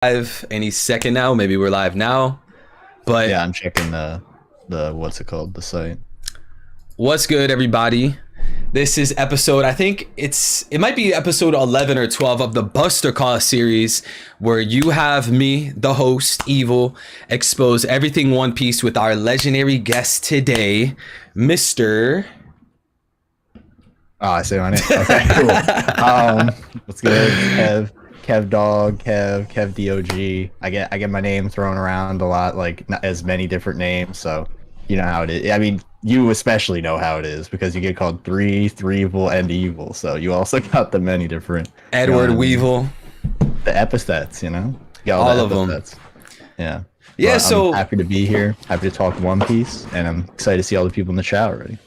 Live any second now. Maybe we're live now. But yeah, I'm checking the what's it called, the site. What's good, everybody? This is episode, I think it might be episode 11 or 12 of the Buster Call series, where you have me, the host, Evil, expose everything One Piece with our legendary guest today, Mr. Oh, I say my name. Okay, cool. What's good? Kev Dog, Kev Dog. I get my name thrown around a lot, like not as many different names, so you know how it is. I mean, you especially know how it is because you get called Threevil, and Evil, so you also got the many different Edward Weevil. The epithets, you know? You got all of them. Yeah. Yeah, so I'm happy to be here, happy to talk One Piece, and I'm excited to see all the people in the chat already.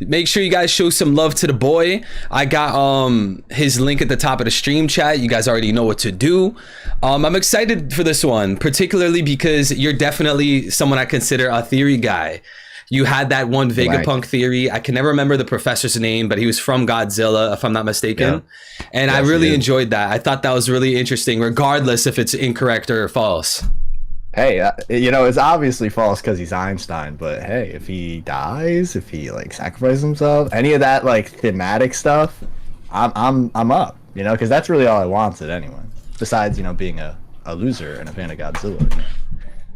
make sure you guys show some love to the boy. I got his link at the top of the stream chat. You guys already know what to do. I'm excited for this one, particularly because you're definitely someone I consider a theory guy. You had that one Vegapunk theory. I can never remember the professor's name, but he was from Godzilla, if I'm not mistaken. Yeah. And yes, I really enjoyed that. I thought that was really interesting, regardless if it's incorrect or false. Hey, you know, it's obviously false because he's Einstein, but hey, if he dies, if he like sacrifices himself, any of that like thematic stuff, I'm up, you know, because that's really all I wanted anyway. Besides, you know, being a loser and a fan of Godzilla.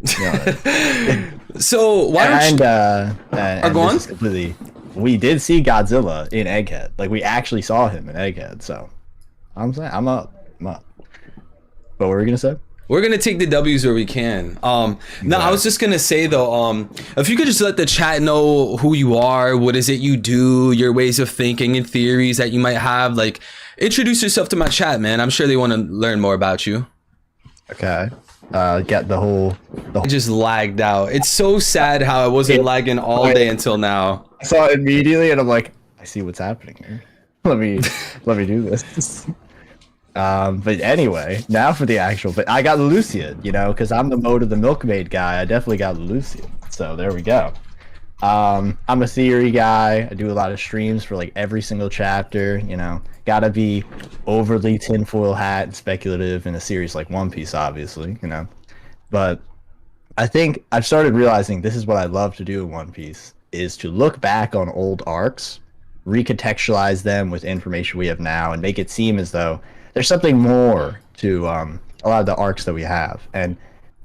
You know, so why don't you? And go on. Completely, we did see Godzilla in Egghead. Like we actually saw him in Egghead. So I'm saying I'm up. But what were we gonna say? We're gonna take the W's where we can. No, I was just gonna say though, if you could just let the chat know who you are, what is it you do, your ways of thinking and theories that you might have, like introduce yourself to my chat, man. I'm sure they want to learn more about you. Okay. Get the whole. It just lagged out. It's so sad how I wasn't lagging all day until now. I saw it immediately and I'm like, I see what's happening here. Let me do this. But anyway, now for the actual. But I got Lucian, you know, because I'm the mode of the milkmaid guy. I definitely got Lucian. So there we go. I'm a theory guy. I do a lot of streams for like every single chapter. You know, gotta be overly tinfoil hat and speculative in a series like One Piece, obviously. You know, but I think I've started realizing this is what I love to do in One Piece is to look back on old arcs, recontextualize them with information we have now, and make it seem as though there's something more to a lot of the arcs that we have, and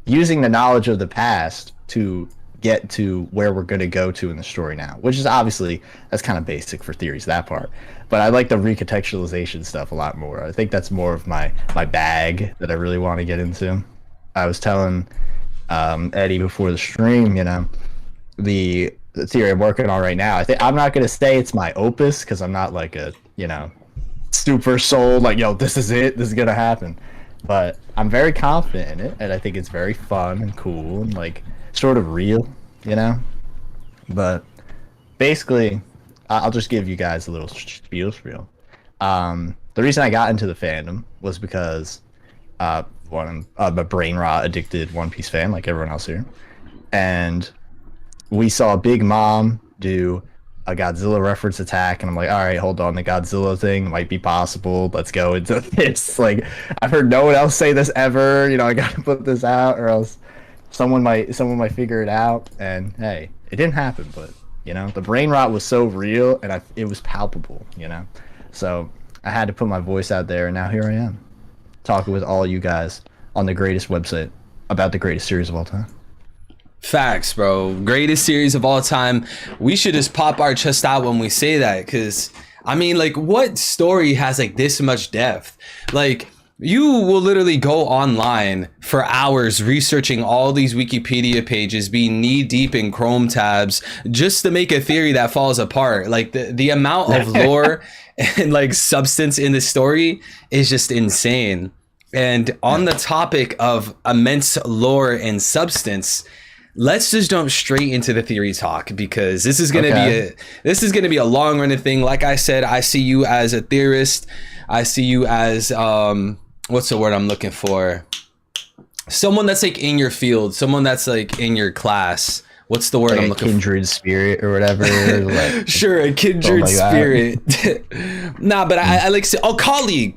using the knowledge of the past to get to where we're going to go to in the story now, which is obviously, that's kind of basic for theories, that part. But I like the recontextualization stuff a lot more. I think that's more of my bag that I really want to get into. I was telling Eddie before the stream, you know, the theory I'm working on right now, I'm not going to say it's my opus because I'm not like a, you know, super sold like, yo, this is it, this is gonna happen, but I'm very confident in it, and I think it's very fun and cool and like sort of real, you know. But basically, I'll just give you guys a little spiel. The reason I got into the fandom was because I'm a brain rot addicted One Piece fan like everyone else here, and we saw Big Mom do a Godzilla reference attack, and I'm like, all right, hold on, the Godzilla thing might be possible, let's go into this. Like, I've heard no one else say this ever, you know, I gotta put this out or else someone might figure it out. And hey, it didn't happen, but you know, the brain rot was so real and it was palpable, you know. So I had to put my voice out there, and now here I am talking with all you guys on the greatest website about the greatest series of all time. Facts, bro. Greatest series of all time. We should just pop our chest out when we say that, because I mean, like, what story has like this much depth? Like, you will literally go online for hours researching all these Wikipedia pages, be knee deep in Chrome tabs just to make a theory that falls apart. Like the amount of lore and like substance in the story is just insane. And on the topic of immense lore and substance, let's just jump straight into the theory talk, because this is gonna be a long running thing. Like I said, I see you as a theorist. I see you as what's the word I'm looking for? Someone that's like in your field, someone that's like in your class, what's the word like I'm a looking for? kindred spirit or whatever. Like, Sure, a kindred like that. spirit. Nah, but I like say, oh, colleague.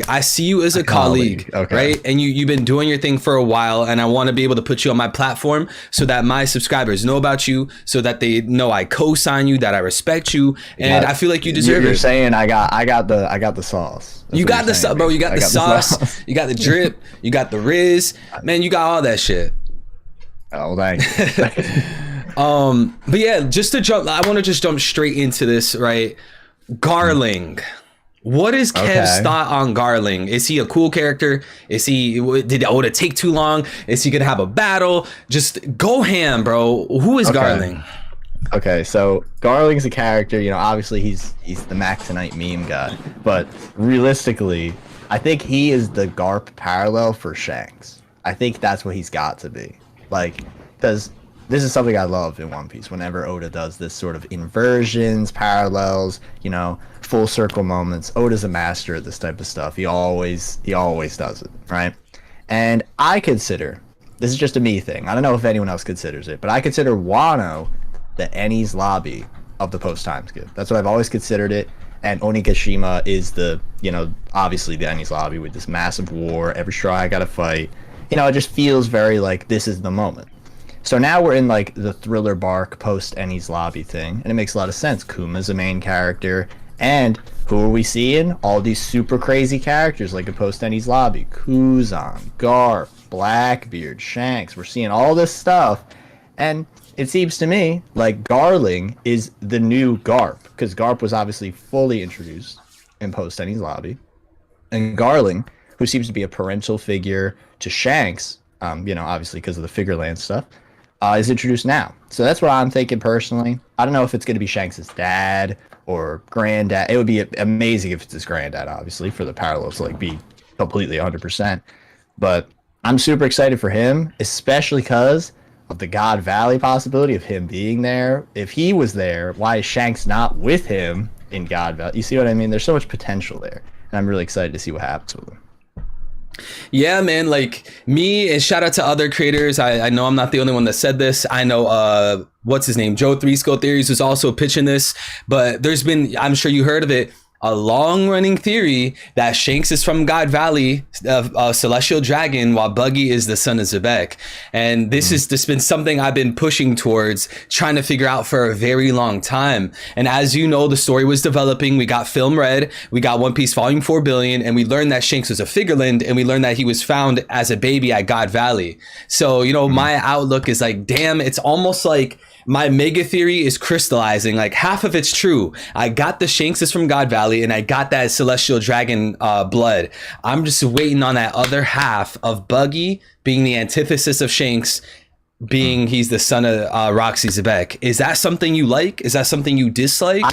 I see you as a colleague, Okay. right? And you've been doing your thing for a while, and I want to be able to put you on my platform so that my subscribers know about you, so that they know I co-sign you, that I respect you, and I feel like you deserve You're it. saying I got the sauce. That's You what got you're the saying, sauce, bro. You got I the sauce. You got the drip. You got the Riz. Man, you got all that shit. Oh, thank you. But yeah, just to jump, I want to just jump straight into this, right? Garling. What is Kev's Okay. thought on Garling? Is he a cool character? Would it take too long? Is he gonna have a battle? Just go ham, bro. Who is Garling? Okay, so Garling's a character, you know, obviously he's the Maxonite meme guy, but realistically, I think he is the Garp parallel for Shanks. I think that's what he's got to be. Like, because this is something I love in One Piece, whenever Oda does this sort of inversions, parallels, you know, full circle moments. Oda's a master at this type of stuff. He always does it, right? And I consider, this is just a me thing, I don't know if anyone else considers it, but I consider Wano the Enies lobby of the post-time skip. That's what I've always considered it. And Onigashima is the, you know, obviously the Enies lobby with this massive war, every straw I gotta fight. You know, it just feels very like this is the moment. So now we're in like the Thriller Bark post Enies lobby thing, and it makes a lot of sense. Kuma's the main character, and who are we seeing? All these super crazy characters like a post Enies lobby. Kuzan, Garp, Blackbeard, Shanks. We're seeing all this stuff, and it seems to me like Garling is the new Garp, because Garp was obviously fully introduced in post Enies lobby, and Garling, who seems to be a parental figure to Shanks, you know, obviously because of the Figureland stuff, is introduced now. So that's what I'm thinking personally. I don't know if it's going to be Shanks' dad or granddad. It would be amazing if it's his granddad, obviously, for the parallels to like be completely 100%. But I'm super excited for him, especially because of the God Valley possibility of him being there. If he was there, why is Shanks not with him in God Valley? You see what I mean? There's so much potential there, and I'm really excited to see what happens with him. Yeah, man, like me, and shout out to other creators. I know I'm not the only one that said this. I know what's his name, Joe Three Skull Theories was also pitching this, but there's been, I'm sure you heard of it, a long running theory that Shanks is from God Valley, Celestial Dragon, while Buggy is the son of Zebek. And this has just been something I've been pushing towards, trying to figure out for a very long time. And as you know, the story was developing. We got Film Red, we got One Piece Volume 4 Billion, and we learned that Shanks was a Figureland, and we learned that he was found as a baby at God Valley. So, you know, my outlook is like, damn, it's almost like my mega theory is crystallizing. Like half of it's true. I got the Shanks is from God Valley, and I got that Celestial Dragon blood. I'm just waiting on that other half of Buggy being the antithesis of Shanks, being he's the son of Roxy Zebek. Is that something you like? Is that something you dislike?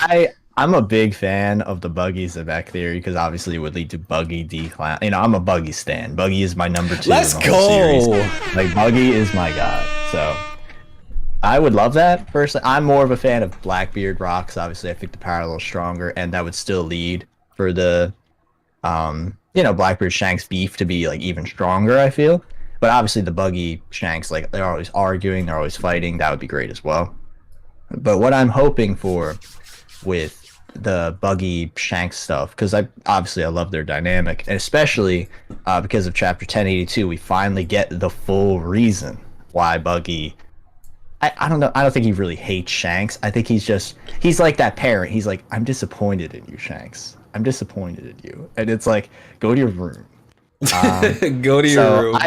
I'm a big fan of the Buggy Zebek theory because obviously it would lead to Buggy decline. You know, I'm a Buggy stan. Buggy is my number 2 Let's in the whole go. series. Like Buggy is my guy. So I would love that. Personally, I'm more of a fan of Blackbeard Rocks. Obviously, I think the parallel's stronger, and that would still lead for the, you know, Blackbeard Shanks beef to be like even stronger. I feel, but obviously the Buggy Shanks, like they're always arguing, they're always fighting. That would be great as well. But what I'm hoping for with the Buggy Shanks stuff, because I love their dynamic, and especially because of Chapter 1082, we finally get the full reason why Buggy. I don't know. I don't think he really hates Shanks. I think he's like that parent. He's like, I'm disappointed in you, Shanks. I'm disappointed in you. And it's like, go to your room. Go to your room.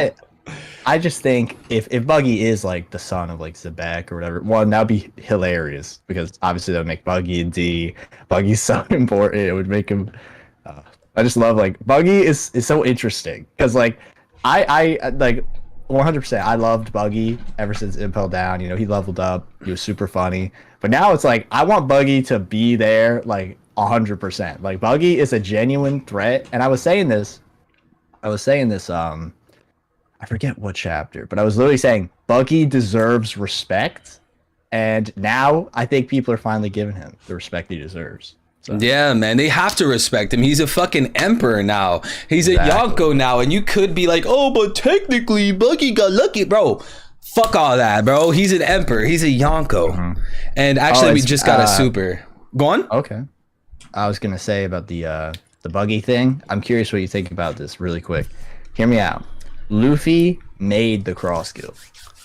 I just think if Buggy is like the son of like Zebek or whatever, one, that'd be hilarious because obviously that would make Buggy and D. Buggy's so important. It would make him. I just love like Buggy is so interesting because like I like 100%. I loved Buggy ever since Impel Down. You know, he leveled up. He was super funny. But now it's like I want Buggy to be there like 100%. Like Buggy is a genuine threat. And I was saying this. I forget what chapter, but I was literally saying Buggy deserves respect. And now I think people are finally giving him the respect he deserves. So. Yeah, man, they have to respect him. He's a fucking emperor now. He's Exactly. a Yonko now, and you could be like, oh, but technically Buggy got lucky, bro. Fuck all that, bro. He's an emperor. He's a Yonko. And actually, we just got a super. Go on. Okay. I was gonna say about the buggy thing. I'm curious what you think about this really quick. Hear me out. Luffy made the cross guild.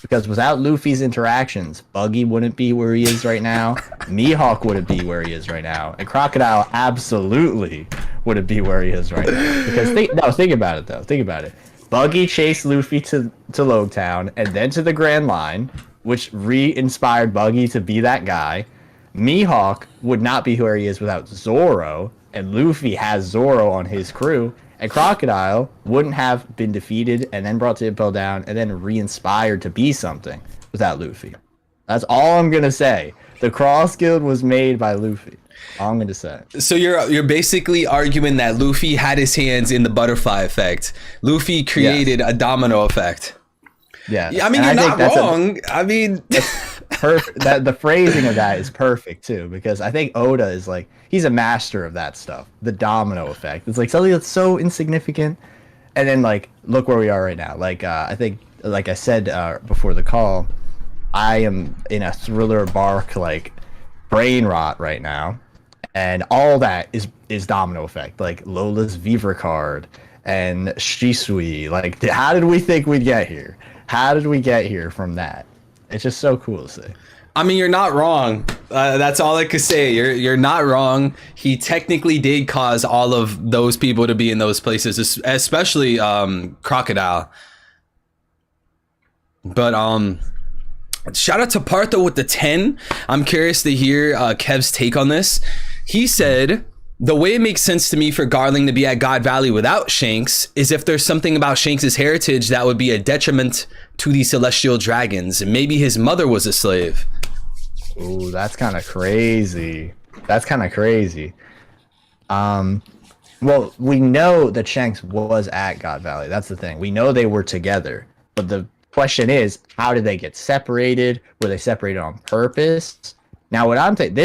Because without Luffy's interactions, Buggy wouldn't be where he is right now. Mihawk wouldn't be where he is right now. And Crocodile absolutely wouldn't be where he is right now. Because think about it though. Think about it. Buggy chased Luffy to Logtown and then to the Grand Line, which re-inspired Buggy to be that guy. Mihawk would not be where he is without Zoro, and Luffy has Zoro on his crew. And Crocodile wouldn't have been defeated and then brought to Impel Down and then re-inspired to be something without Luffy. That's all I'm gonna say. The Cross Guild was made by Luffy. All I'm gonna say. So you're basically arguing that Luffy had his hands in the butterfly effect. Luffy created a domino effect. Yeah. I mean, you're not wrong. I mean, perfect. That the phrasing of that is perfect too, because I think Oda is like, he's a master of that stuff. The domino effect. It's like something that's so insignificant, and then like look where we are right now. Like I think, like I said before the call, I am in a Thriller Bark like brain rot right now, and all that is domino effect. Like Lola's Vivre card and Shisui. Like, how did we think we'd get here? How did we get here from that? It's just so cool to see. I mean, you're not wrong. That's all I could say. You're not wrong. He technically did cause all of those people to be in those places, especially Crocodile. But shout out to Partha with the 10. I'm curious to hear Kev's take on this. He said, the way it makes sense to me for Garling to be at God Valley without Shanks is if there's something about Shanks' heritage that would be a detriment to the Celestial Dragons. Maybe his mother was a slave. Ooh, that's kind of crazy. That's kind of crazy. Well, we know that Shanks was at God Valley. That's the thing. We know they were together. But the question is, how did they get separated? Were they separated on purpose? Now, what I'm thinking,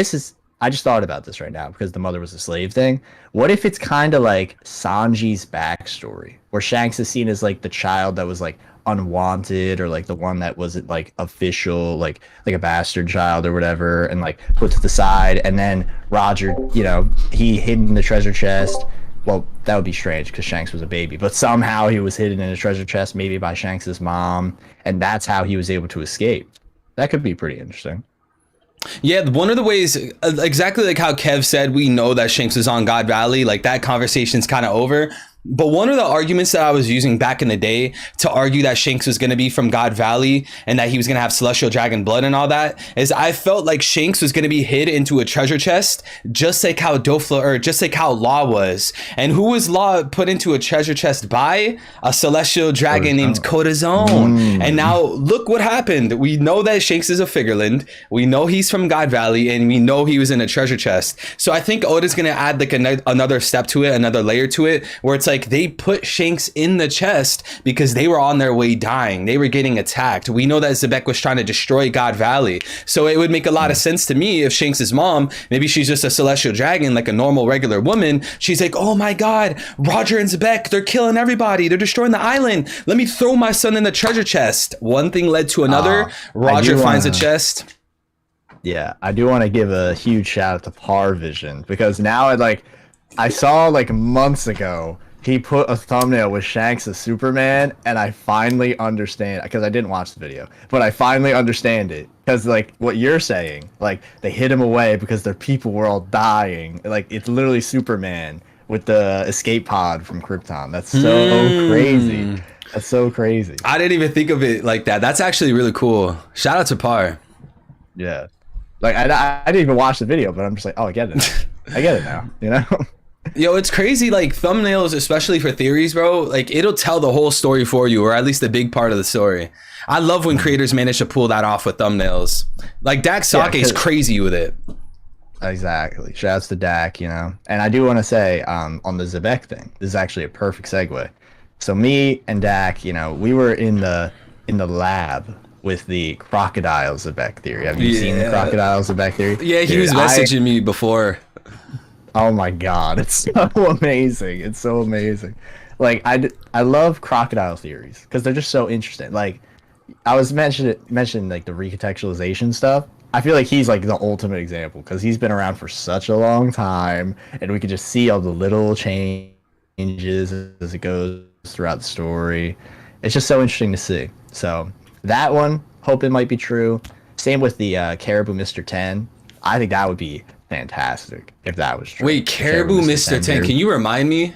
I just thought about this right now because the mother was a slave thing. What if it's kind of like Sanji's backstory, where Shanks is seen as like the child that was like unwanted, or like the one that wasn't like official, like a bastard child or whatever, and like put to the side, and then Roger, he hid in the treasure chest. Well, that would be strange because Shanks was a baby, but somehow he was hidden in a treasure chest, maybe by Shanks's mom, and that's how he was able to escape. That could be pretty interesting. Yeah, one of the ways, exactly like how Kev said, we know that Shanks is on God Valley, like that conversation's kind of over. But one of the arguments that I was using back in the day to argue that Shanks was going to be from God Valley and that he was going to have celestial dragon blood and all that is I felt like Shanks was going to be hid into a treasure chest, just like how just like how Law was. And who was Law put into a treasure chest by? A celestial dragon named Corazon. And now look what happened. We know that Shanks is a Figureland. We know he's from God Valley, and we know he was in a treasure chest. So I think Oda's going to add like another step to it, another layer to it, where it's like they put Shanks in the chest because they were on their way dying. They were getting attacked. We know that Zebek was trying to destroy God Valley. So it would make a lot of sense to me if Shanks' mom, maybe she's just a celestial dragon, like a normal regular woman. She's like, oh my God, Roger and Zebek, they're killing everybody. They're destroying the island. Let me throw my son in the treasure chest. One thing led to another. Roger finds a chest. Yeah, I do want to give a huge shout out to Parvision, because now I saw like months ago he put a thumbnail with Shanks as Superman, and I finally understand, because I didn't watch the video, but I finally understand it. Because like what you're saying, like they hid him away because their people were all dying. Like it's literally Superman with the escape pod from Krypton. That's so crazy. That's so crazy. I didn't even think of it like that. That's actually really cool. Shout out to Par. Yeah. Like I didn't even watch the video, but I'm just like, oh, I get it. I get it now, Yo, it's crazy, like thumbnails, especially for theories, bro, like it'll tell the whole story for you, or at least a big part of the story. I love when creators manage to pull that off with thumbnails. Like Dak Sake is crazy with it. Exactly. Shouts to Dak, And I do want to say on the Zebek thing, this is actually a perfect segue. So me and Dak, we were in the lab with the crocodile Zebek theory. Have you seen the crocodile Zebek theory? Yeah, he was messaging me before. Oh my God, it's so amazing. It's so amazing. Like I love crocodile theories because they're just so interesting. Like I was mentioning like the recontextualization stuff. I feel like he's like the ultimate example because he's been around for such a long time, and we can just see all the little changes as it goes throughout the story. It's just so interesting to see. So that one, hope it might be true. Same with the Caribou Mr. 10. I think that would be fantastic if that was true. Wait, Caribou Mr. 10, can you remind me?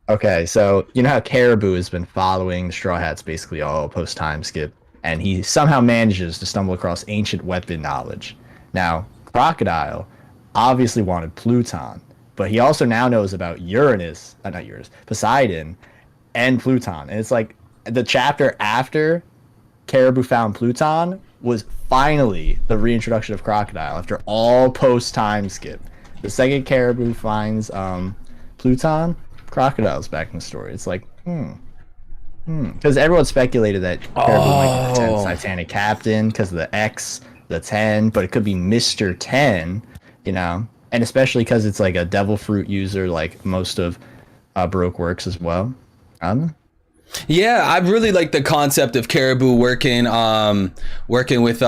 Okay, so you know how Caribou has been following the Straw Hats basically all post time skip, and he somehow manages to stumble across ancient weapon knowledge. Now, Crocodile obviously wanted Pluton, but he also now knows about not Uranus, Poseidon, and Pluton. And it's like the chapter after Caribou found Pluton was finally the reintroduction of Crocodile after all post time skip. The second Caribou finds Pluton, Crocodile's back in the story. It's like, because everyone speculated that Caribou might be the 10th Titanic captain because of the X, the 10, but it could be Mr. 10, you know, and especially because it's like a devil fruit user, like most of Baroque works as well. Yeah, I really like the concept of Caribou working with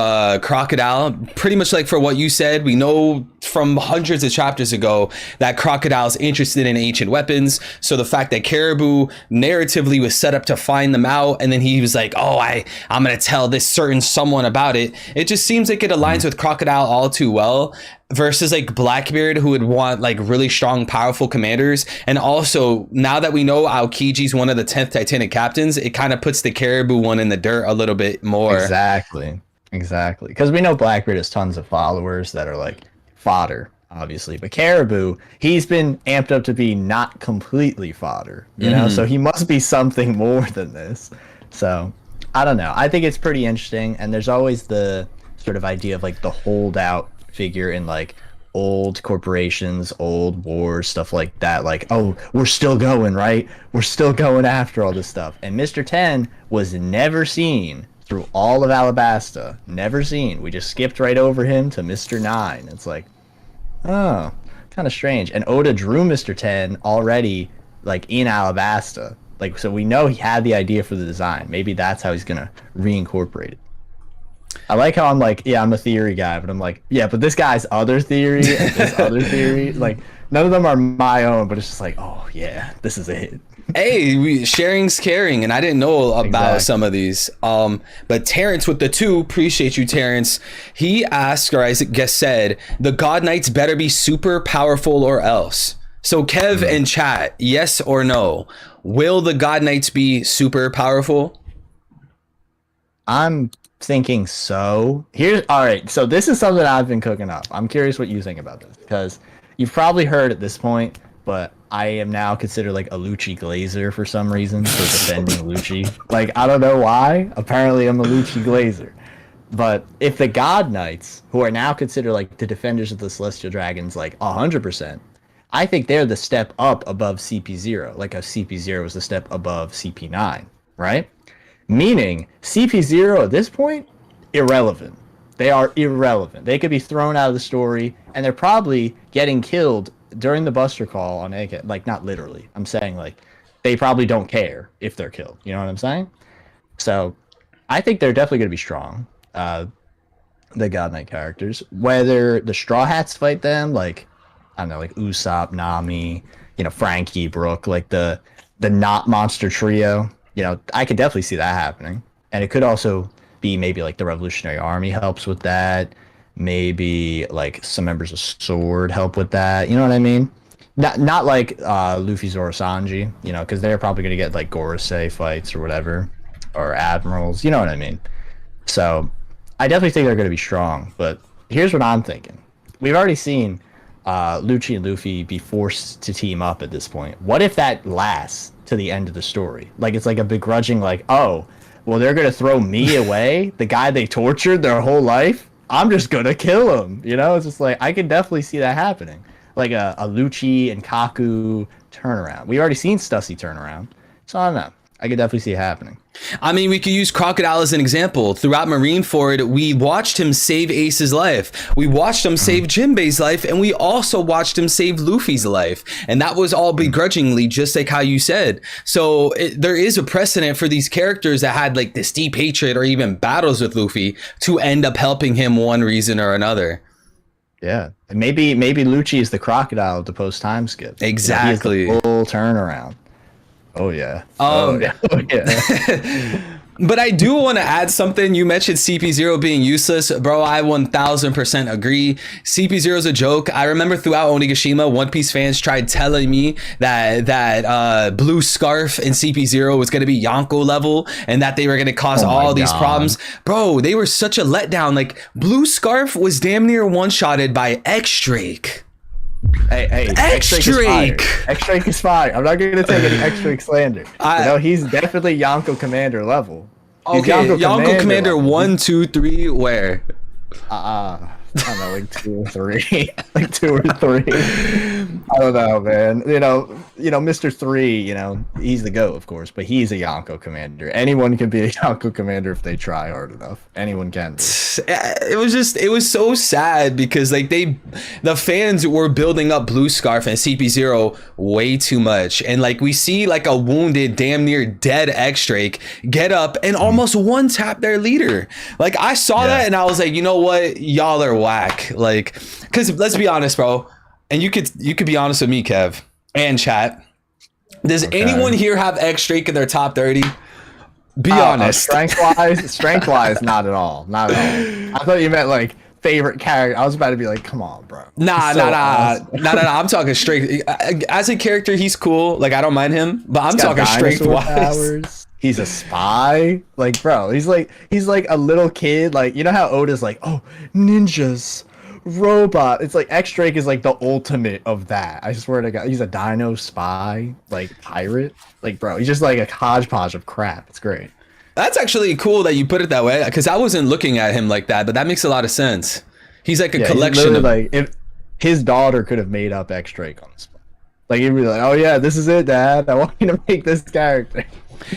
Crocodile. Pretty much like for what you said, we know from hundreds of chapters ago that Crocodile's interested in ancient weapons. So the fact that Caribou narratively was set up to find them out, and then he was like, "Oh, I'm gonna tell this certain someone about it." It just seems like it aligns with Crocodile all too well. Versus like Blackbeard, who would want like really strong, powerful commanders. And also, now that we know Aokiji's one of the 10th Titanic captains, it kind of puts the Caribou one in the dirt a little bit more. Exactly. Because we know Blackbeard has tons of followers that are like fodder, obviously. But Caribou, he's been amped up to be not completely fodder, you know? So he must be something more than this. So I don't know. I think it's pretty interesting. And there's always the sort of idea of like the holdout figure in like old corporations, old wars, stuff like that. Like, oh, we're still going, right? We're still going after all this stuff. And Mr. 10 was never seen through all of Alabasta. Never seen. We just skipped right over him to Mr. 9. It's like, oh, kind of strange. And Oda drew Mr. 10 already, like in Alabasta. Like, so we know he had the idea for the design. Maybe that's how he's gonna reincorporate it. I like how I'm like, yeah, I'm a theory guy, but I'm like, yeah, but this guy's other theory and this other theory, like, none of them are my own, but it's just like, oh, yeah, this is it. Hey, sharing's caring, and I didn't know about some of these. But Terrence with the 2, appreciate you, Terrence. He asked, or I guess said, the God Knights better be super powerful or else. So Kev and chat, yes or no? Will the God Knights be super powerful? I'm thinking so. All right, so this is something I've been cooking up. I'm curious what you think about this, because you've probably heard at this point, but I am now considered like a Lucci Glazer for some reason for defending Lucci. Like, I don't know why. Apparently I'm a Lucci Glazer. But if the God Knights, who are now considered like the defenders of the Celestial Dragons, like 100%, I think they're the step up above CP0, like a CP0 was the step above CP9, right? Meaning, CP0 at this point, irrelevant. They are irrelevant. They could be thrown out of the story, and they're probably getting killed during the Buster Call on Egghead. Like, not literally. I'm saying, like, they probably don't care if they're killed. You know what I'm saying? So, I think they're definitely going to be strong, the God Knight characters. Whether the Straw Hats fight them, like, I don't know, like Usopp, Nami, you know, Frankie, Brook, like the not monster trio. You know, I could definitely see that happening. And it could also be maybe like the Revolutionary Army helps with that. Maybe like some members of Sword help with that. You know what I mean? Not like Luffy, Zoro, Sanji, you know, because they're probably going to get like Gorosei fights or whatever. Or Admirals. You know what I mean? So I definitely think they're going to be strong. But here's what I'm thinking. We've already seen Lucci and Luffy be forced to team up at this point. What if that lasts to the end of the story? Like, it's like a begrudging, like, oh, well, they're gonna throw me away, the guy they tortured their whole life. I'm just gonna kill him. You know, it's just like, I can definitely see that happening, like a Lucci and Kaku turnaround. We already seen Stussy turnaround, so I don't know. I could definitely see it happening. I mean, we could use Crocodile as an example. Throughout Marineford, we watched him save Ace's life. We watched him save Jinbei's life, and we also watched him save Luffy's life. And that was all begrudgingly, just like how you said. So there is a precedent for these characters that had like this deep hatred or even battles with Luffy to end up helping him one reason or another. Yeah, and maybe Lucci is the crocodile of the post time skip. Exactly. He has the full turnaround. Oh yeah. Oh yeah. But I do want to add something. You mentioned CP0 being useless. Bro, I 1000% agree. CP0 is a joke. I remember throughout Onigashima, One Piece fans tried telling me that Blue Scarf in CP0 was going to be Yonko level and that they were going to cause all these problems. Bro, they were such a letdown. Like, Blue Scarf was damn near one-shotted by X-Drake. Hey, X-Drake! X-Drake is fine. I'm not going to take any X-Drake slander. He's definitely Yonko Commander level. He's Okay, Yonko Commander level. 1, 2, 3, where? I don't know, like 2 or 3. Like 2 or 3. I don't know, man. You know, Mr. 3, he's the GOAT, of course, but he's a Yonko commander. Anyone can be a Yonko commander if they try hard enough. Anyone can be. It was so sad because like the fans were building up Blue Scarf and CP0 way too much. And like we see like a wounded, damn near dead X-Drake get up and almost one tap their leader. Like I saw that and I was like, you know what? Y'all are whack. Like, because let's be honest, bro. And you could be honest with me, Kev, and chat. Does anyone here have X-Drake in their top 30? Be honest. Strength wise, not at all. Not at all. I thought you meant like favorite character. I was about to be like, come on, bro. Nah. I'm talking straight. As a character, he's cool. Like I don't mind him, but I'm talking strength wise. He's a spy. Like, bro, he's like a little kid. Like, you know how Oda's like, oh, ninjas, robot. It's like X-Drake is like the ultimate of that. I swear to God, he's a dino spy, like pirate. Like, bro, he's just like a hodgepodge of crap. It's great. That's actually cool that you put it that way, because I wasn't looking at him like that, but that makes a lot of sense. He's like a collection of like if his daughter could have made up X-Drake on the spot. Like he'd be like, oh yeah, this is it, Dad. I want you to make this character.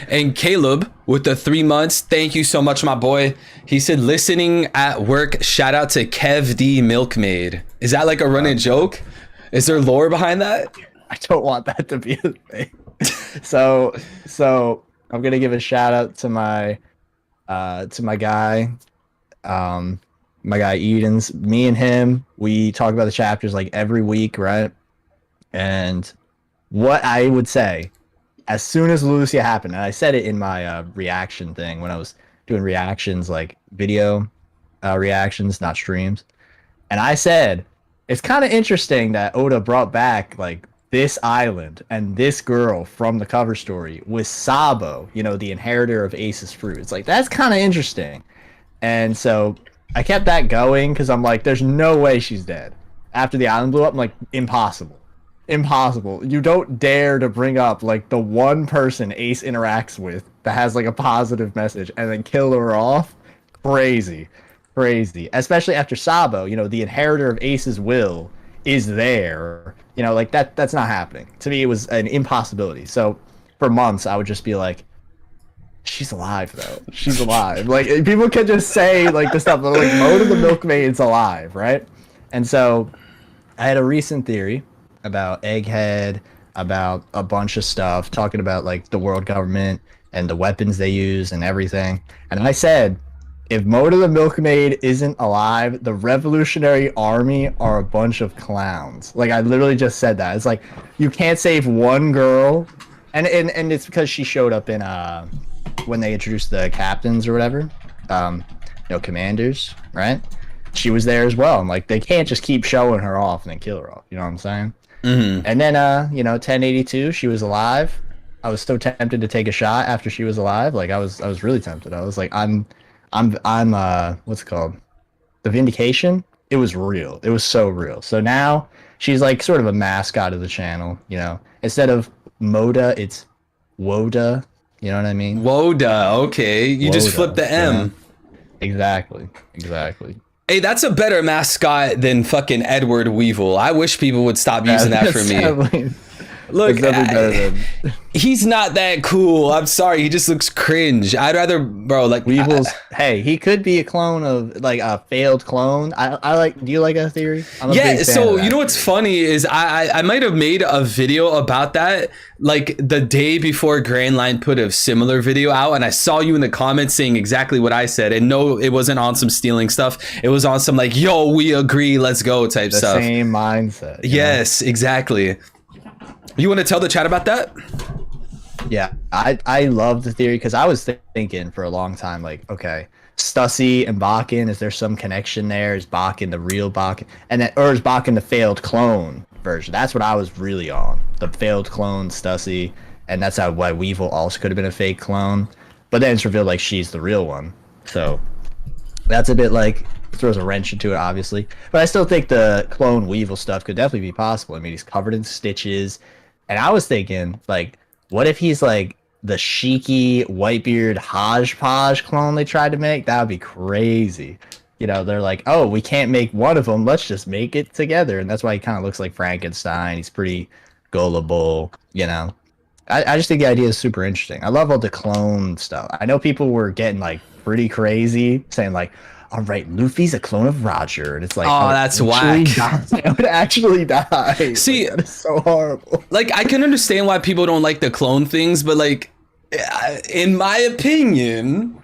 And Caleb with the 3 months, thank you so much, my boy. He said listening at work. Shout out to Kev D Milkmaid. Is that like a running joke? Is there lore behind that? I don't want that to be a thing. So I'm gonna give a shout out to my guy, Edens. Me and him, we talk about the chapters like every week, right? And what I would say, as soon as Lucia happened, and I said it in my reaction thing when I was doing reactions, like video reactions, not streams, and I said it's kind of interesting that Oda brought back like this island and this girl from the cover story with Sabo, the inheritor of Ace's fruit. It's like, that's kind of interesting. And so I kept that going because I'm like, there's no way she's dead. After the island blew up, I'm like, impossible. You don't dare to bring up like the one person Ace interacts with that has like a positive message and then kill her off. Crazy. Especially after Sabo, the inheritor of Ace's will is there. Like that's not happening. To me, it was an impossibility. So for months, I would just be like, she's alive though. She's alive. Like people can just say like the stuff like Mode of the Milkmaid's alive, right? And so I had a recent theory about Egghead, about a bunch of stuff, talking about like the world government and the weapons they use and everything. And I said, if Mode of the Milkmaid isn't alive, the Revolutionary Army are a bunch of clowns. Like I literally just said that. It's like you can't save one girl, and it's because she showed up in when they introduced the captains or whatever, commanders, right? She was there as well. I'm like, they can't just keep showing her off and then kill her off. You know what I'm saying? Mm-hmm. And then 1082, she was alive. I was so tempted to take a shot after she was alive. Like I was really tempted. I was like, I'm what's it called? The Vindication. It was real. It was so real. So now she's like sort of a mascot of the channel, Instead of Moda, it's Woda. You know what I mean? Woda. Okay. You just flipped the M. Exactly. Hey, that's a better mascot than fucking Edward Weevil. I wish people would stop using that for me. Look, It's definitely better than he's not that cool. I'm sorry. He just looks cringe. I'd rather, bro, like Weevil's. Hey, he could be a clone of like a failed clone. I like. Do you like that theory? I'm a yeah, big fan so of that. you know what's funny is I might have made a video about that like the day before Grand Line put a similar video out, and I saw you in the comments saying exactly what I said. And no, it wasn't on some stealing stuff. It was on some like, yo, we agree, let's go type the stuff. same mindset. You know? Yes, exactly. You want to tell the chat about that? Yeah, I love the theory because I was thinking for a long time, like, okay, Stussy and Bakken, is there some connection there? Is Bakken the real Bakken, and then, or is Bakken the failed clone version? That's what I was really on, the failed clone Stussy, and that's how why Weevil also could have been a fake clone, but then it's revealed like she's the real one. So that's a bit like throws a wrench into it, obviously, but I still think the clone Weevil stuff could definitely be possible. I mean, he's covered in stitches, and I was thinking like, what if he's like the Shiki Whitebeard hodgepodge clone they tried to make? That would be crazy. You know, they're like, oh, we can't make one of them. Let's just make it together. And that's why he kind of looks like Frankenstein. He's pretty gullible, you know. I just think the idea is super interesting. I love all the clone stuff. I know people were getting like pretty crazy saying like, all right, Luffy's a clone of Roger. And it's like, Oh, that's whack. I would actually die. See, like, that is so horrible. Like, I can understand why people don't like the clone things, but like, in my opinion,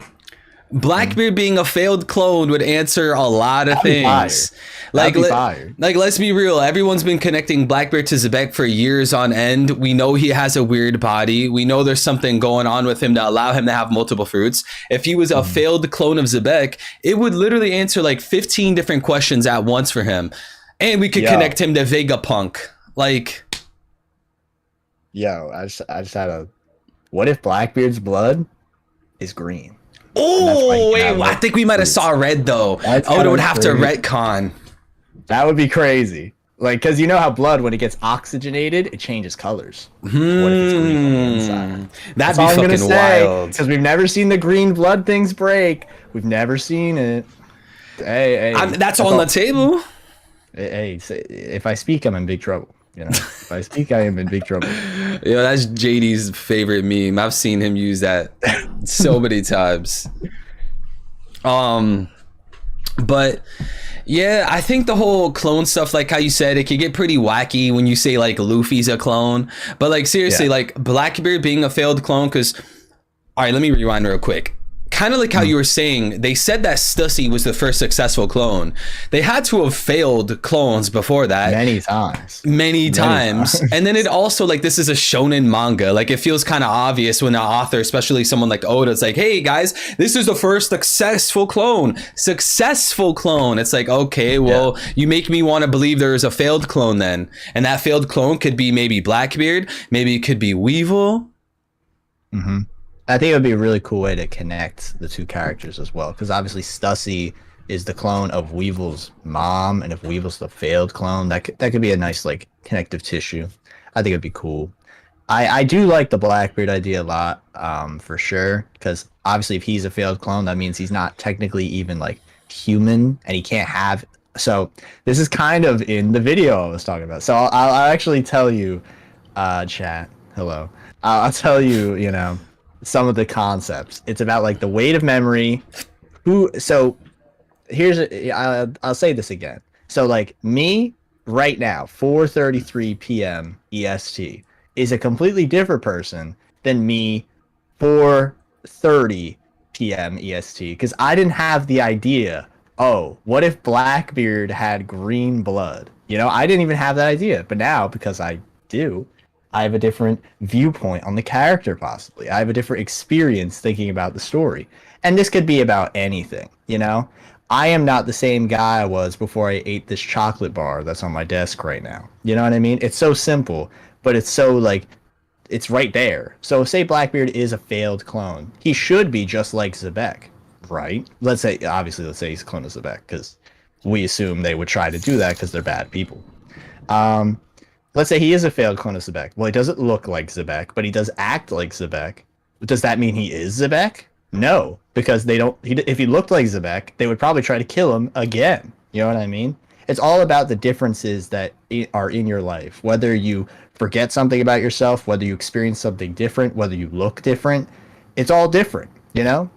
Blackbeard being a failed clone would answer a lot of things. Like, let's be real. Everyone's been connecting Blackbeard to Zebek for years on end. We know he has a weird body. We know there's something going on with him to allow him to have multiple fruits. If he was a failed clone of Zebek, it would literally answer like 15 different questions at once for him. And we could connect him to Vegapunk. Like, yo, I just had a. What if Blackbeard's blood is green? oh, wait, I think we might have saw red though. Oh, it would have to retcon. That would be crazy. Like, because you know how blood, when it gets oxygenated, it changes colors. What if it's green on the inside? That'd be fucking wild. Because we've never seen the green blood things break. We've never seen it. Hey, that's on the table. Hey, if I speak, I'm in big trouble. You know, if I speak, I am in big trouble. Yo, that's JD's favorite meme. I've seen him use that so many times. But yeah, I think the whole clone stuff, like how you said, it could get pretty wacky when you say like Luffy's a clone. But like seriously, like Blackbeard being a failed clone, because all right, let me rewind real quick. Kind of like how you were saying, they said that Stussy was the first successful clone. They had to have failed clones before that. Many times. And then it also, like, this is a shonen manga. Like, it feels kind of obvious when the author, especially someone like Oda, is like, hey, guys, this is the first successful clone. It's like, okay, well, you make me want to believe there is a failed clone then. And that failed clone could be maybe Blackbeard. Maybe it could be Weevil. Mm-hmm. I think it would be a really cool way to connect the two characters as well, because obviously Stussy is the clone of Weevil's mom, and if Weevil's the failed clone, that could be a nice like connective tissue. I think it'd be cool. I do like the Blackbeard idea a lot, for sure, because obviously if he's a failed clone, that means he's not technically even like human, and he can't have. So this is kind of in the video I was talking about. So I'll actually tell you, chat. Hello. I'll tell you, you know, some of the concepts. It's about like the weight of memory. So here's I'll say this again. So like me right now, 4:33 p.m. EST is a completely different person than me 4:30 p.m. EST, because I didn't have the idea, oh, what if Blackbeard had green blood? You know, I didn't even have that idea, but now because I do, I have a different viewpoint on the character, possibly. I have a different experience thinking about the story. And this could be about anything, you know? I am not the same guy I was before I ate this chocolate bar that's on my desk right now. You know what I mean? It's so simple, but it's so, like, it's right there. So say Blackbeard is a failed clone. He should be just like Zebek, right? Let's say he's a clone of Zebek, because we assume they would try to do that because they're bad people. Let's say he is a failed clone of Zebek. Well, he doesn't look like Zebek, but he does act like Zebek. Does that mean he is Zebek? No, because they don't. If he looked like Zebek, they would probably try to kill him again. You know what I mean? it's all about the differences that are in your life. Whether you forget something about yourself, whether you experience something different, whether you look different, it's all different, you know?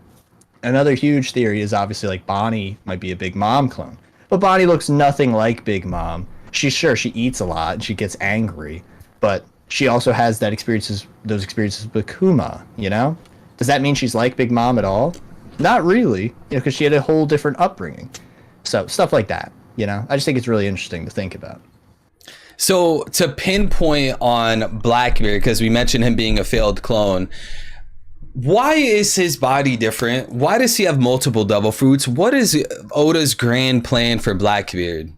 Another huge theory is obviously like Bonnie might be a Big Mom clone, but Bonnie looks nothing like Big Mom. She eats a lot and she gets angry, but she also has those experiences with Kuma, you know? Does that mean she's like Big Mom at all? Not really, you know, because she had a whole different upbringing. So stuff like that, you know? I just think it's really interesting to think about. So to pinpoint on Blackbeard, because we mentioned him being a failed clone, why is his body different? Why does he have multiple devil fruits? What is Oda's grand plan for Blackbeard?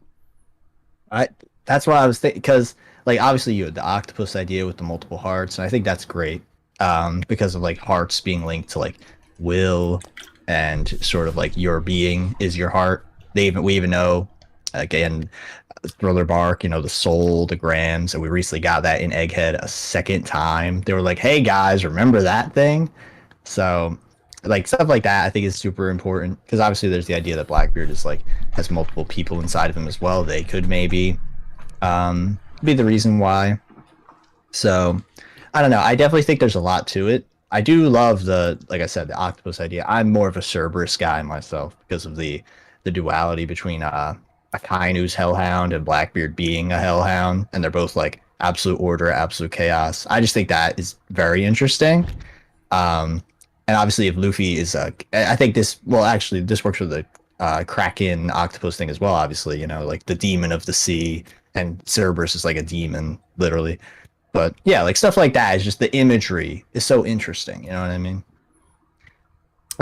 That's what I was thinking, because like obviously you had the octopus idea with the multiple hearts, and I think that's great, because of like hearts being linked to like will and sort of like your being is your heart. We even know, again, Thriller Bark, you know, the soul, the grams, and we recently got that in Egghead a second time. They were like, hey guys, remember that thing? So like stuff like that I think is super important, because obviously there's the idea that Blackbeard is like has multiple people inside of him as well. They could maybe be the reason why. So I don't know, I definitely think there's a lot to it. I do love like I said, the octopus idea. I'm more of a Cerberus guy myself because of the duality between Akainu's Hellhound and Blackbeard being a Hellhound, and they're both like absolute order, absolute chaos. I just think that is very interesting. And obviously, if Luffy is I think this works with the Kraken octopus thing as well. Obviously, you know, like the demon of the sea, and Cerberus is like a demon, literally. But yeah, like stuff like that is just the imagery is so interesting. You know what I mean?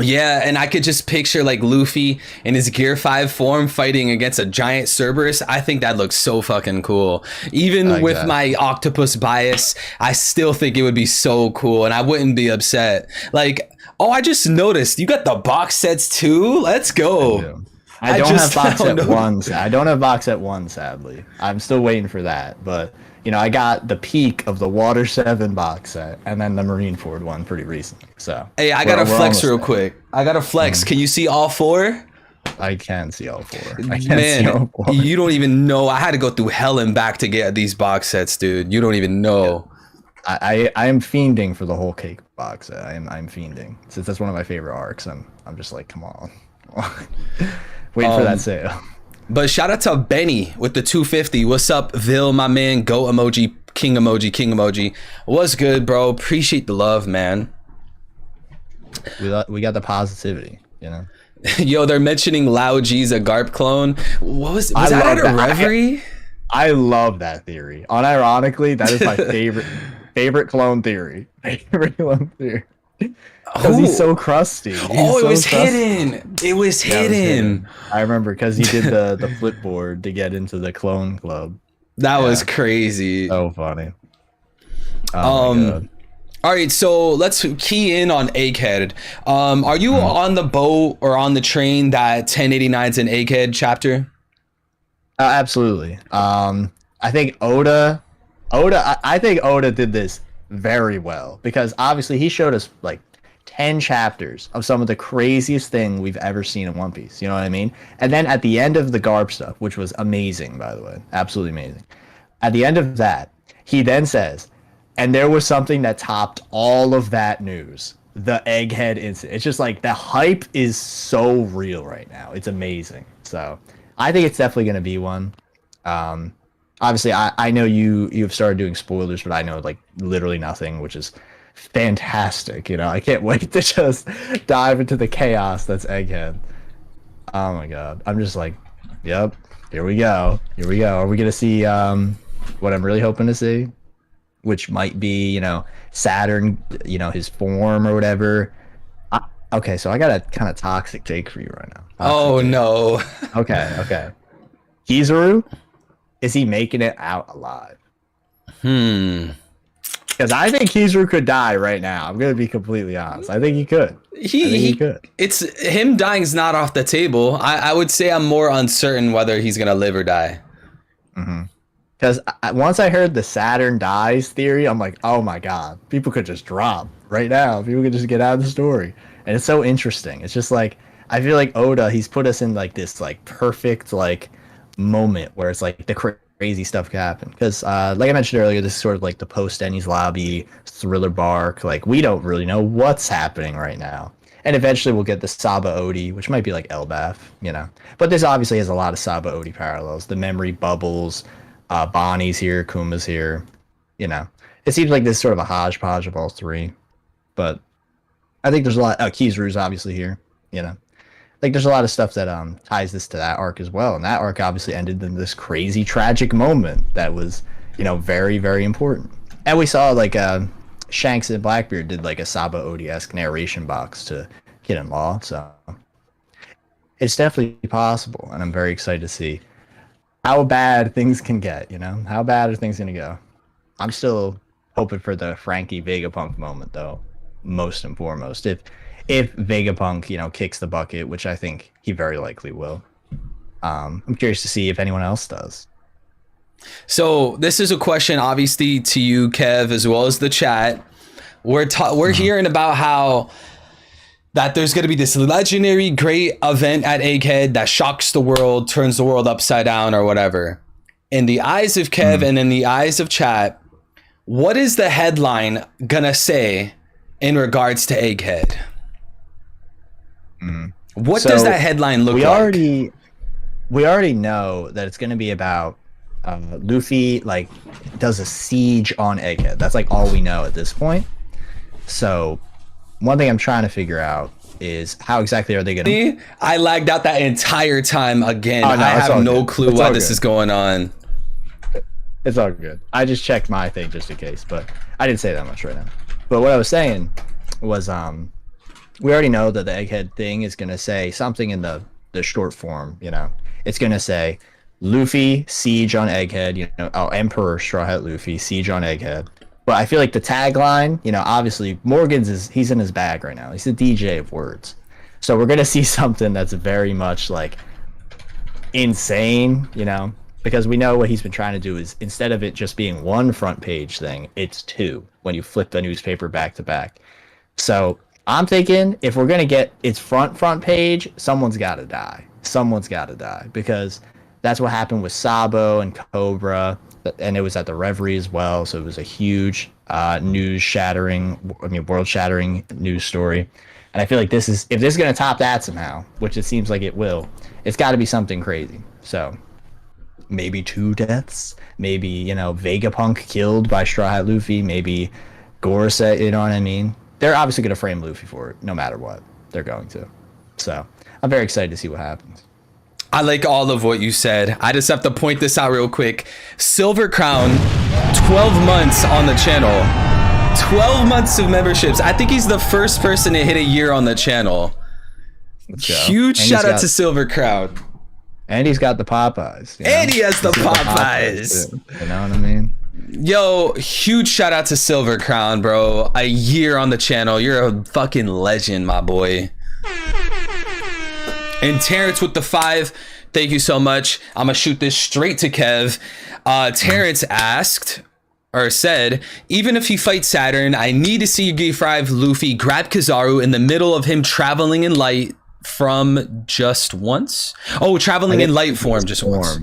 Yeah, and I could just picture like Luffy in his Gear 5 form fighting against a giant Cerberus. I think that looks so fucking cool. Even with my octopus bias, I still think it would be so cool, and I wouldn't be upset. Like, oh, I just noticed you got the box sets too. Let's go. I don't have box set one. I don't have box set one, sadly. I'm still waiting for that, but you know, I got the peak of the Water 7 box set and then the Marineford one pretty recently. So hey, I gotta flex real quick. I gotta flex. Can you see all four? I can see all four. Man, you don't even know. I had to go through hell and back to get these box sets, dude. You don't even know. I am fiending for the whole cake box set. I'm fiending, since that's one of my favorite arcs. I'm just like, come on. Waiting for that sale. But shout out to Benny with the 250. What's up, Vil, my man? Goat emoji, king emoji, king emoji. What's good, bro? Appreciate the love, man. We got the positivity, you know. Yo, they're mentioning Lao G's a Garp clone. Was that at a Reverie? I love that theory. Unironically, that is my favorite clone theory. Favorite clone theory. Because he's so crusty. It was hidden. It was hidden. I remember because he did the flipboard to get into the clone club. That was crazy. So funny. Oh my God. All right, so let's key in on Egghead. Are you on the boat or on the train that 1089's an Egghead chapter? Absolutely. I think Oda. I think Oda did this very well, because obviously he showed us like 10 chapters of some of the craziest thing we've ever seen in One Piece. You know what I mean? And then at the end of the Garp stuff, which was amazing, by the way, absolutely amazing. At the end of that, he then says, and there was something that topped all of that news, the Egghead incident. It's just like the hype is so real right now. It's amazing. So I think it's definitely going to be one. Obviously, I know you've started doing spoilers, but I know like literally nothing, which is fantastic. You know, I can't wait to just dive into the chaos that's Egghead. Oh my God, I'm just like, yep, here we go. Are we gonna see what I'm really hoping to see, which might be, you know, Saturn, you know, his form or whatever. Okay, so I got a kind of toxic take for you right now. No. Okay. Kizaru, is he making it out alive? Because I think Kizaru could die right now. I'm gonna be completely honest. I think he could. He could. It's him dying is not off the table. I would say I'm more uncertain whether he's gonna live or die. Because once I heard the Saturn dies theory, I'm like, oh my God, people could just drop right now. People could just get out of the story, and it's so interesting. It's just like, I feel like Oda, he's put us in like this like perfect like moment where it's like the crazy stuff could happen. Because like I mentioned earlier, this is sort of like the post Enies Lobby, Thriller Bark. Like we don't really know what's happening right now. And eventually we'll get the Saba Odie, which might be like Elbaf, you know. But this obviously has a lot of Saba Odie parallels. The memory bubbles, Bonnie's here, Kuma's here, you know. It seems like this is sort of a hodgepodge of all three. But I think there's a lot. Kizaru's obviously here, you know. Like there's a lot of stuff that ties this to that arc as well. And that arc obviously ended in this crazy tragic moment that was, you know, very, very important. And we saw like Shanks and Blackbeard did like a Saba Odie-esque narration box to Kid in Law, so it's definitely possible, and I'm very excited to see how bad things can get, you know? How bad are things gonna go? I'm still hoping for the Frankie Vegapunk moment though, most and foremost. If Vegapunk, you know, kicks the bucket, which I think he very likely will. I'm curious to see if anyone else does. So this is a question, obviously, to you, Kev, as well as the chat. We're hearing about how that there's going to be this legendary great event at Egghead that shocks the world, turns the world upside down, or whatever. In the eyes of Kev and in the eyes of chat, what is the headline gonna say in regards to Egghead? What does that headline look like? We already know that it's going to be about Luffy like does a siege on Egghead. That's like all we know at this point. So one thing I'm trying to figure out is how exactly are they going to... I lagged out that entire time again. Oh, no, I have no good. clue why this is going on. It's all good. I just checked my thing just in case, but I didn't say that much right now. But what I was saying was we already know that the Egghead thing is going to say something in the short form, you know. It's going to say Luffy siege on Egghead, you know, Emperor Straw Hat Luffy siege on Egghead. But I feel like the tagline, you know, obviously he's in his bag right now. He's the DJ of words. So we're going to see something that's very much like insane, you know, because we know what he's been trying to do is instead of it just being one front page thing, it's two when you flip the newspaper back to back. So I'm thinking if we're going to get its front page, someone's got to die. Someone's got to die because that's what happened with Sabo and Cobra, and it was at the Reverie as well. So it was a huge world-shattering news story. And I feel like if this is going to top that somehow, which it seems like it will, it's got to be something crazy. So maybe 2 deaths, maybe, you know, Vegapunk killed by Straw Hat Luffy, maybe Gorosei, you know what I mean? They're obviously going to frame Luffy for it, no matter what. They're going to. So I'm very excited to see what happens. I like all of what you said. I just have to point this out real quick. Silver Crown, 12 months on the channel. 12 months of memberships. I think he's the first person to hit a year on the channel. Huge shout out to Silver Crown. And he's got the Popeyes. And he has the Popeyes. You know what I mean? Yo, huge shout out to Silver Crown, bro. A year on the channel. You're a fucking legend, my boy. And Terrence with the 5. Thank you so much. I'm gonna shoot this straight to Kev. Terrence asked, or said, even if he fights Saturn, I need to see Gear 5 Luffy grab Kizaru in the middle of him traveling in light from just once. Oh, traveling in light form just once.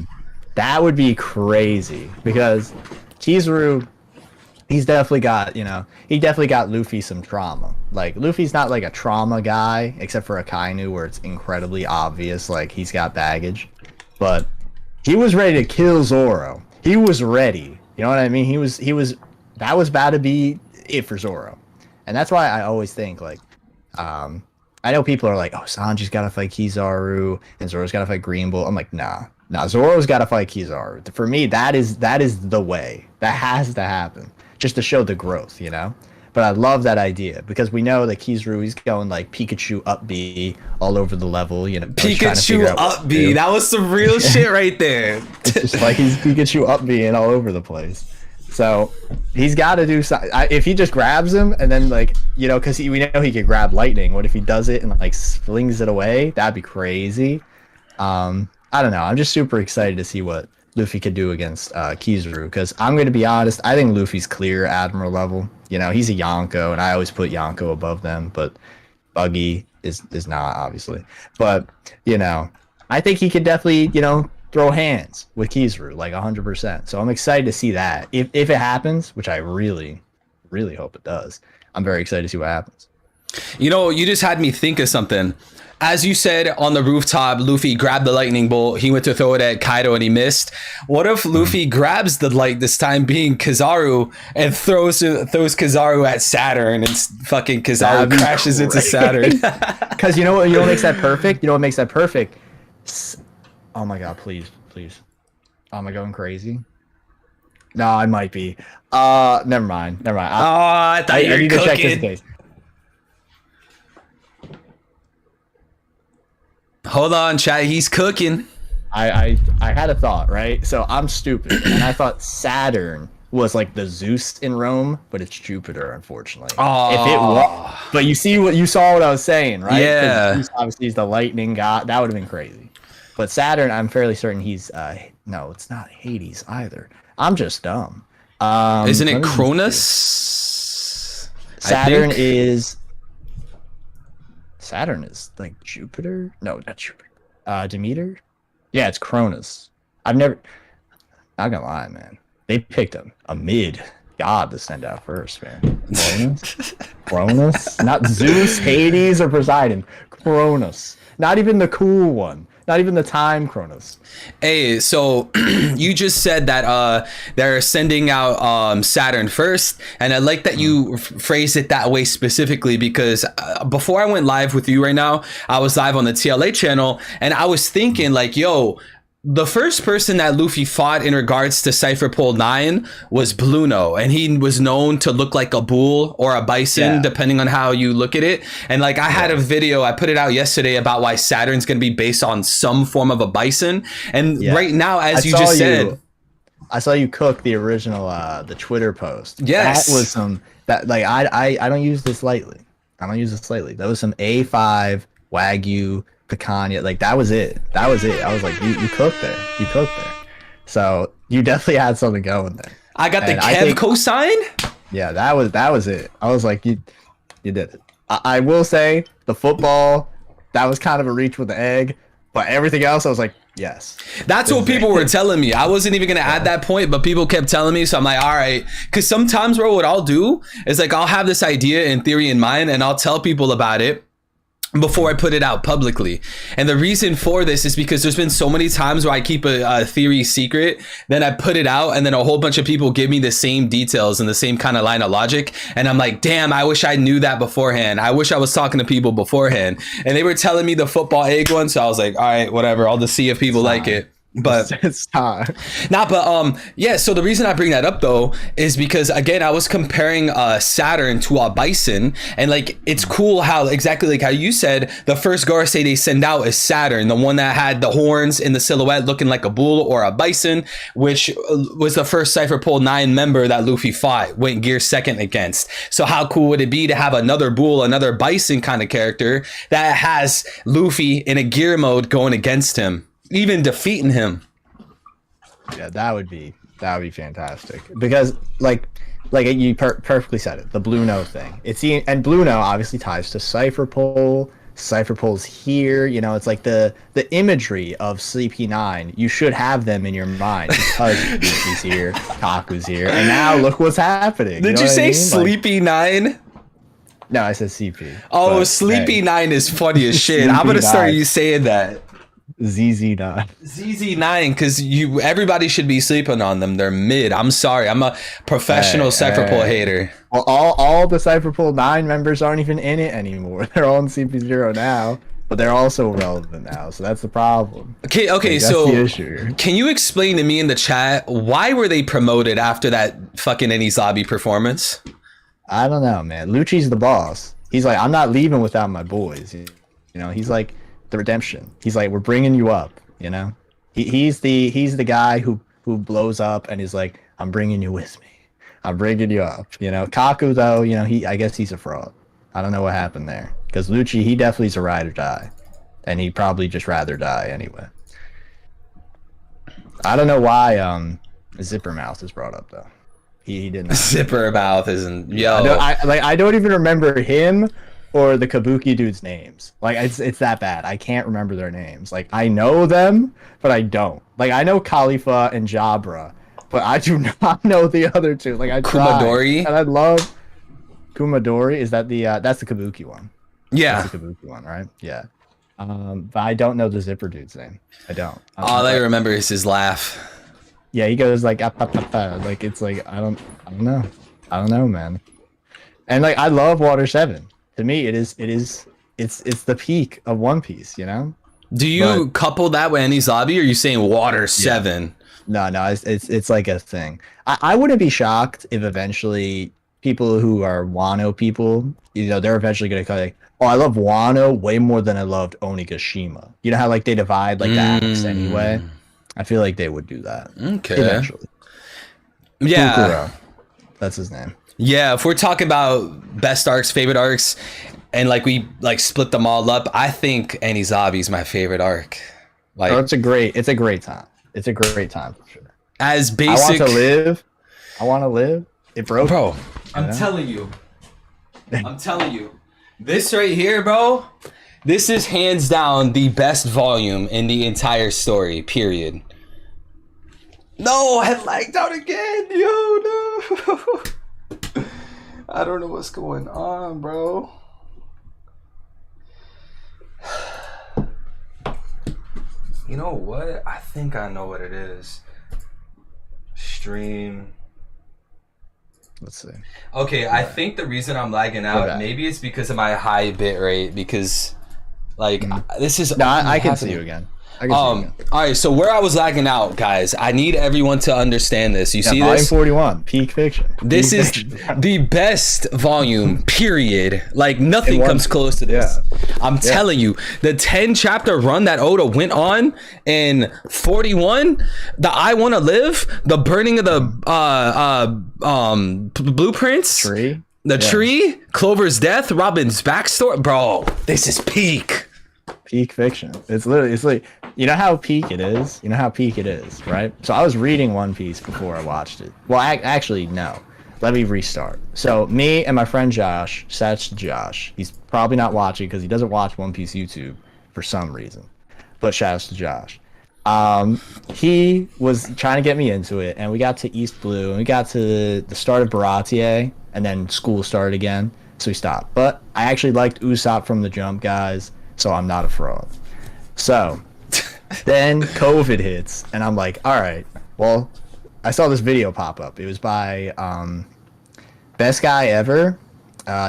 That would be crazy because Kizaru, he definitely got Luffy some trauma. Like Luffy's not like a trauma guy except for Akainu where it's incredibly obvious like he's got baggage. But he was ready to kill Zoro. He was ready. You know what I mean? He was that was about to be it for Zoro. And that's why I always think like I know people are like, oh, Sanji's got to fight Kizaru and Zoro's got to fight Green Bull. I'm like, nah, Zoro's got to fight Kizaru. For me, that is the way. That has to happen just to show the growth, you know? But I love that idea because we know that Kizaru, he's going like Pikachu up B all over the level, you know. Pikachu up B. That was some real shit right there. It's just like he's Pikachu up B and all over the place. So he's got to do something. If he just grabs him and then like, you know, because we know he can grab lightning. What if he does it and like flings it away? That'd be crazy. I don't know. I'm just super excited to see what Luffy could do against Kizaru because I'm going to be honest. I think Luffy's clear Admiral level. You know, he's a Yonko, and I always put Yonko above them, but Buggy is not, obviously. But, you know, I think he could definitely, you know, throw hands with Kizaru like 100%. So I'm excited to see that. If it happens, which I really, really hope it does, I'm very excited to see what happens. You know, you just had me think of something. As you said on the rooftop, Luffy grabbed the lightning bolt. He went to throw it at Kaido and he missed. What if Luffy grabs the light, this time being Kizaru, and throws Kizaru at Saturn, and fucking Kizaru crashes into Saturn? Because you know what makes that perfect? You know what makes that perfect? Oh my god, please. Am I going crazy? No, I might be. Never mind. I thought you were need to check this cooking. case. Hold on, chat. He's cooking. I had a thought, right? So I'm stupid, and I thought Saturn was like the Zeus in Rome, but it's Jupiter, unfortunately. Oh. If it was, but you saw what I was saying, right? 'Cause Yeah. Zeus obviously, he's the lightning god. That would have been crazy. But Saturn, I'm fairly certain he's no, it's not Hades either. I'm just dumb. Isn't it let me just Cronus? see. I Saturn think. is like Jupiter. No, not Jupiter. Demeter. Yeah, it's Cronus. Not gonna lie, man. They picked a mid god to send out first, man. Cronus, not Zeus, Hades, or Poseidon. Cronus. Not even the cool one. Not even the time Cronus. Hey, so you just said that they're sending out Saturn first, and I like that you phrased it that way specifically because before I went live with you right now, I was live on the TLA channel, and I was thinking like, yo, the first person that Luffy fought in regards to Cypher Pole 9 was Bluno, and he was known to look like a bull or a bison, depending on how you look at it. And like I had a video, I put it out yesterday about why Saturn's going to be based on some form of a bison. And right now, as you just said, I saw you cook the original the Twitter post. Yes. That was I don't use this lightly. That was some A5 Wagyu picanha. Like that was it. I was like, you cooked there. So you definitely had something going there. I got the Kev cosign. Yeah, that was it. I was like, you did it. I will say the football, that was kind of a reach with the egg, but everything else I was like, yes. That's what people were telling me. I wasn't even going to add that point, but people kept telling me. So I'm like, all right. Because sometimes, bro, what I'll do is like, I'll have this idea in theory in mind and I'll tell people about it before I put it out publicly. And the reason for this is because there's been so many times where I keep a theory secret, then I put it out, and then a whole bunch of people give me the same details and the same kind of line of logic. And I'm like, damn, I wish I knew that beforehand. I wish I was talking to people beforehand. And they were telling me the football egg one. So I was like, all right, whatever. I'll just see if people like it. But it's time. Yeah, so the reason I bring that up though is because again I was comparing Saturn to a bison, and like it's cool how exactly like how you said the first Gorosei they send out is Saturn, the one that had the horns in the silhouette looking like a bull or a bison, which was the first Cypher Pole 9 member that Luffy fought, went gear second against. So how cool would it be to have another bull, another bison kind of character that has Luffy in a gear mode going against him, even defeating him? Yeah, that would be fantastic because like you perfectly said it, the Bluno thing. And Bluno obviously ties to Cypher Pole. Cypher Pole's here, you know, it's like the imagery of CP9. You should have them in your mind because Luffy's here, Kaku's here, and now look what's happening. Did you say Sleepy 9? No, I said CP. Oh, Sleepy 9 is funny as shit. I'm gonna start you saying that. ZZ9. ZZ9, because everybody should be sleeping on them. They're mid. I'm sorry. I'm a professional Cypher Pole hater. Well, all the Cypher Pole 9 members aren't even in it anymore. They're all in CP0 now, but they're also relevant now. So that's the problem. Okay, like, so the issue. Can you explain to me in the chat why were they promoted after that fucking Enies Lobby performance? I don't know, man. Lucci's the boss. He's like, I'm not leaving without my boys. You know, he's like the redemption. He's like, we're bringing you up. You know, he's the guy who blows up and is like, I'm bringing you with me. I'm bringing you up. You know, Kaku though, you know, I guess he's a fraud. I don't know what happened there because Lucci, he definitely is a ride or die, and he'd probably just rather die anyway. I don't know why Zipper Mouth is brought up though. He didn't. Zipper Mouth isn't. Yo, I don't even remember him or the Kabuki dudes' names. Like it's that bad. I can't remember their names. Like I know them, but I don't. Like I know Khalifa and Jabra, but I do not know the other two. Like I tried, Kumadori? and I love Kumadori. Is that the that's the Kabuki one? Yeah. That's the Kabuki one, right? Yeah. But I don't know the Zipper dude's name. I don't. All I remember is his laugh. Yeah, he goes like "Ah, pa, pa, pa." Like it's like I don't know. I don't know, man. And like I love Water 7. To me it's the peak of One Piece, you know? Do you couple that with Enies Lobby, or are you saying Water 7? No, it's like a thing. I wouldn't be shocked if eventually people who are Wano people, you know, they're eventually gonna kind of like, oh, I love Wano way more than I loved Onigashima. You know how like they divide like the acts anyway? I feel like they would do that. Okay. Eventually. Yeah. Fukuro. That's his name. Yeah, if we're talking about best arcs, favorite arcs, and like we like split them all up, I think Enies Lobby is my favorite arc. Like, it's a great time. It's a great time for sure. As basic, I want to live. It broke. Bro, I'm telling you. This right here, bro, this is hands down the best volume in the entire story, period. No, I lagged out again. Yo, no. I don't know what's going on, bro. You know what? I think I know what it is. Stream. Let's see. Okay, I think the reason I'm lagging out, maybe it's because of my high bit rate, because like this is no, I can see you again. All right, so where I was lagging out, guys, I need everyone to understand this. You see volume this? 41, peak fiction. This is the best volume, period. Like nothing comes close to this. Yeah. I'm telling you, the 10 chapter run that Oda went on in 41, the I Wanna Live, the burning of the blueprints, the tree, Clover's death, Robin's backstory, bro. This is peak. Peak fiction. It's like, you know how peak it is? You know how peak it is, right? So I was reading One Piece before I watched it. Well, actually, no. Let me restart. So me and my friend Josh, shouts to Josh. He's probably not watching because he doesn't watch One Piece YouTube for some reason. But shouts to Josh. He was trying to get me into it, and we got to East Blue, and we got to the start of Baratier, and then school started again, so we stopped. But I actually liked Usopp from the jump, guys, so I'm not a fraud. So then COVID hits, and I'm like, all right, well, I saw this video pop up. It was by Best Guy Ever.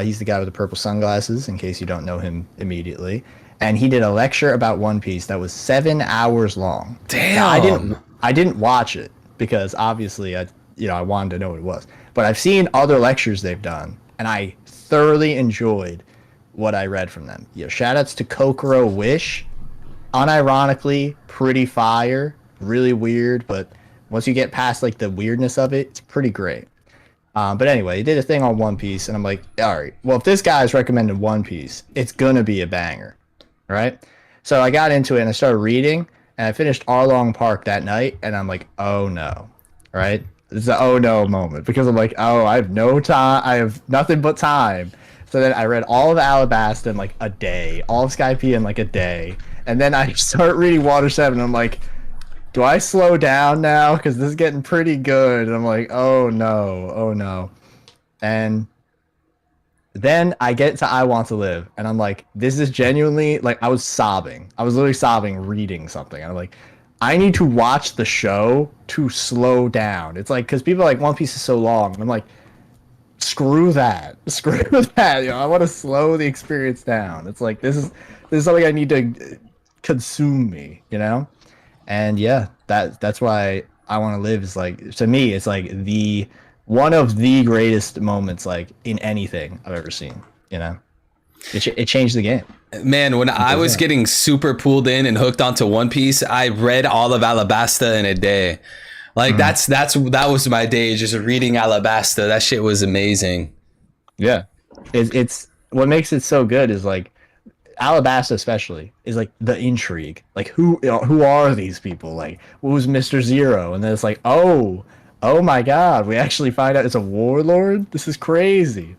He's the guy with the purple sunglasses, in case you don't know him immediately. And he did a lecture about One Piece that was 7 hours long. Damn. Now, I didn't watch it because obviously I wanted to know what it was. But I've seen other lectures they've done, and I thoroughly enjoyed what I read from them. Shout outs to Kokoro Wish. Unironically, pretty fire, really weird, but once you get past like the weirdness of it, it's pretty great. But anyway, he did a thing on One Piece, and I'm like, all right, well, if this guy's recommended One Piece, it's gonna be a banger, right? So I got into it and I started reading, and I finished Arlong Park that night, and I'm like, oh no, right? It's an oh no moment, because I'm like, oh, I have no time, I have nothing but time. So then I read all of Alabasta in like a day, all of Skypiea in like a day, and then I start reading Water 7, and I'm like, do I slow down now? Because this is getting pretty good. And I'm like, oh no. And then I get to I Want to Live, and I'm like, this is genuinely, like, I was sobbing. I was literally sobbing reading something. And I'm like, I need to watch the show to slow down. It's like, because people are like, One Piece is so long. And I'm like, screw that. Screw that. I want to slow the experience down. It's like, this is something I need to consume me, And yeah, that's why I Want to Live is like, to me, it's like one of the greatest moments like in anything I've ever seen. It changed the game. Man, when I was getting super pulled in and hooked onto One Piece, I read all of Alabasta in a day. Like that was my day, just reading Alabasta. That shit was amazing. Yeah, it's what makes it so good is like, Alabasta especially is like the intrigue. Like who are these people? Like who's Mr. Zero? And then it's like, oh my god, we actually find out it's a warlord. This is crazy.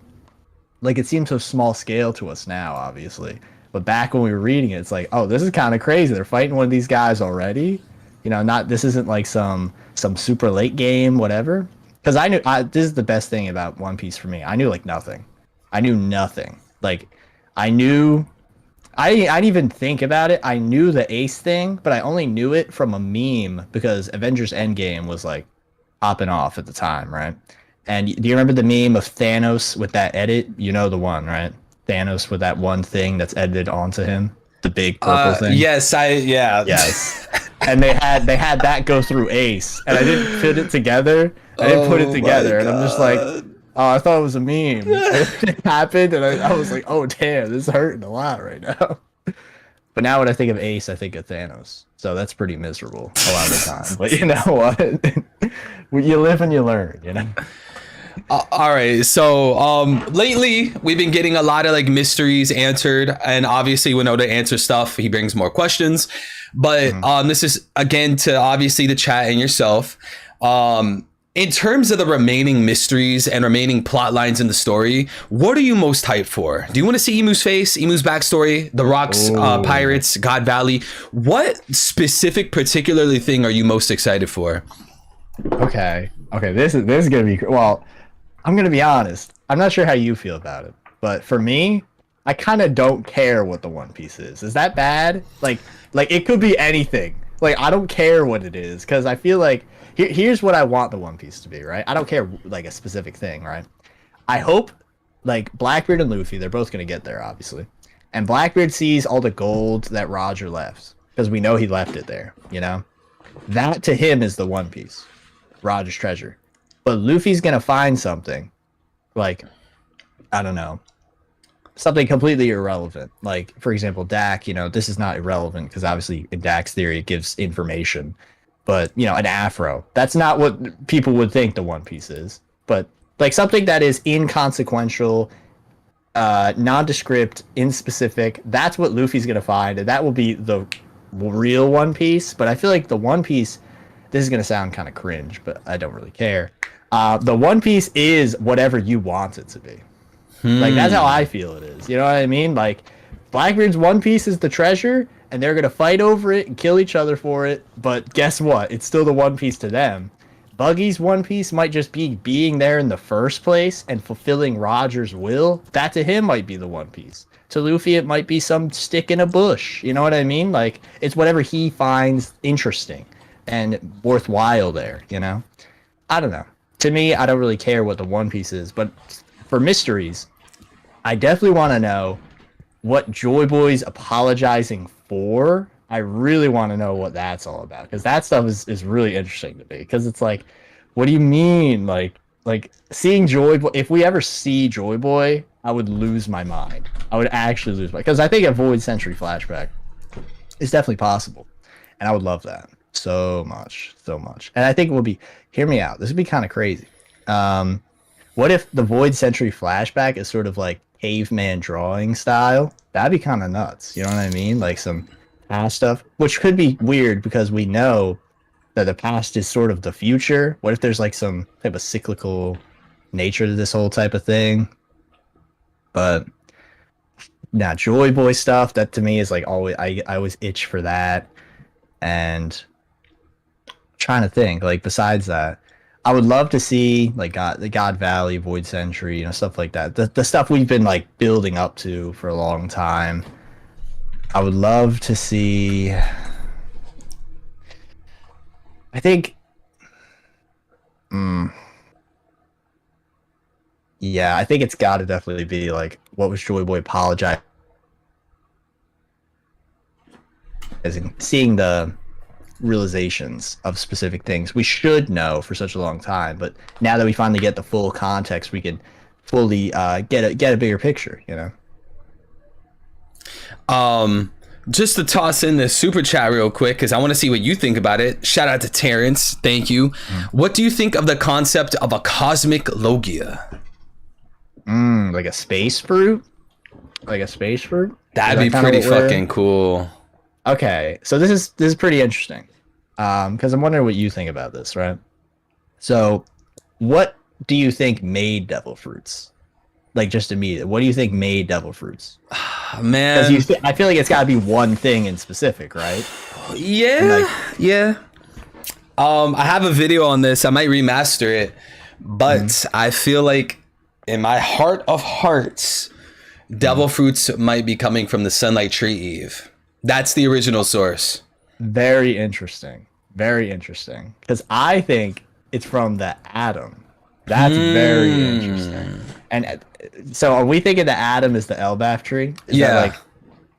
like it seems so small scale to us now, obviously. But back when we were reading it, it's like, oh, this is kind of crazy. They're fighting one of these guys already. You know, not this isn't like some super late game, whatever. Because this is the best thing about One Piece for me. I knew like nothing. I knew nothing. Like I knew I didn't even think about it. I knew the Ace thing, but I only knew it from a meme because Avengers Endgame was like popping off at the time, right? And do you remember the meme of Thanos with that edit? You know the one, right? Thanos with that one thing that's edited onto him, the big purple thing. Yes, yeah. Yes. And they had that go through Ace, and I didn't fit it together. I didn't put it together, and I'm just like, oh, I thought it was a meme. It happened, and I was like, oh damn, this is hurting a lot right now. But now when I think of Ace, I think of Thanos. So that's pretty miserable a lot of the time. But you know what? You live and you learn, you know? All right, so lately we've been getting a lot of like mysteries answered, and obviously when Oda answers stuff, he brings more questions. But this is again to obviously the chat and yourself. In terms of the remaining mysteries and remaining plot lines in the story, what are you most hyped for? Do you want to see Emu's face, Emu's backstory, the Rocks, Pirates, God Valley? What specific, particularly thing are you most excited for? Okay, this is gonna be well. I'm gonna be honest. I'm not sure how you feel about it, but for me, I kind of don't care what the One Piece is. Is that bad? Like it could be anything. Like I don't care what it is because I feel like here's what I want the One Piece to be. Right? I don't care like a specific thing. Right? I hope like Blackbeard and Luffy, they're both gonna get there, obviously, and Blackbeard sees all the gold that Roger left because we know he left it there. You know, that to him is the One Piece, Roger's treasure. But Luffy's gonna find something, like, I don't know, something completely irrelevant. Like, for example, Dak, you know, this is not irrelevant because obviously in Dak's theory it gives information. But, you know, an afro, that's not what people would think the One Piece is. But, like, something that is inconsequential, nondescript, inspecific, that's what Luffy's gonna find, and that will be the real One Piece. But I feel like the One Piece, this is gonna sound kind of cringe, but I don't really care. The One Piece is whatever you want it to be. Like that's how I feel it is. You know what I mean? Like Blackbeard's One Piece is the treasure, and they're gonna fight over it and kill each other for it. But guess what? It's still the One Piece to them. Buggy's One Piece might just be being there in the first place and fulfilling Roger's will. That to him might be the One Piece. To Luffy, it might be some stick in a bush. You know what I mean? Like it's whatever he finds interesting and worthwhile there. You know? I don't know. To me, I don't really care what the One Piece is, but for mysteries, I definitely want to know what Joy Boy's apologizing for. I really want to know what that's all about, because that stuff is really interesting to me. Because it's like, what do you mean? Like seeing Joy Boy. If we ever see Joy Boy, I would lose my mind. I would actually lose my, because I think a Void Century flashback is definitely possible, and I would love that so much. And I think it will be. Hear me out. This would be kind of crazy. What if the Void Century flashback is sort of like caveman drawing style? That'd be kind of nuts. You know what I mean? Like some past stuff, which could be weird because we know that the past is sort of the future. What if there's like some type of cyclical nature to this whole type of thing? But now Joy Boy stuff, that to me is like always, I always itch for that. And trying to think, like besides that, I would love to see like the God Valley, Void Century, you know, stuff like that. The stuff we've been like building up to for a long time. I would love to see. I think. Yeah, I think it's got to definitely be like, what was Joy Boy apologizing? As in seeing the realizations of specific things we should know for such a long time, but now that we finally get the full context, we can fully get a bigger picture, you know. Just to toss in the super chat real quick because I want to see what you think about it. Shout out to Terrence, thank you. What do you think of the concept of a cosmic Logia? Like a space fruit, That'd be pretty fucking cool. Okay, so this is pretty interesting, because I'm wondering what you think about this, right? So, what do you think made devil fruits? Like just immediate. What do you think made devil fruits? Man, Because I feel like it's got to be one thing in specific, right? yeah, And, like, yeah. I have a video on this. I might remaster it, but I feel like in my heart of hearts, devil fruits might be coming from the Sunlight Tree Eve. That's the original source. very interesting. Very interesting. Because I think it's from the atom. That's very interesting. And so are we thinking the atom is the Elbaf tree? Is Yeah. that like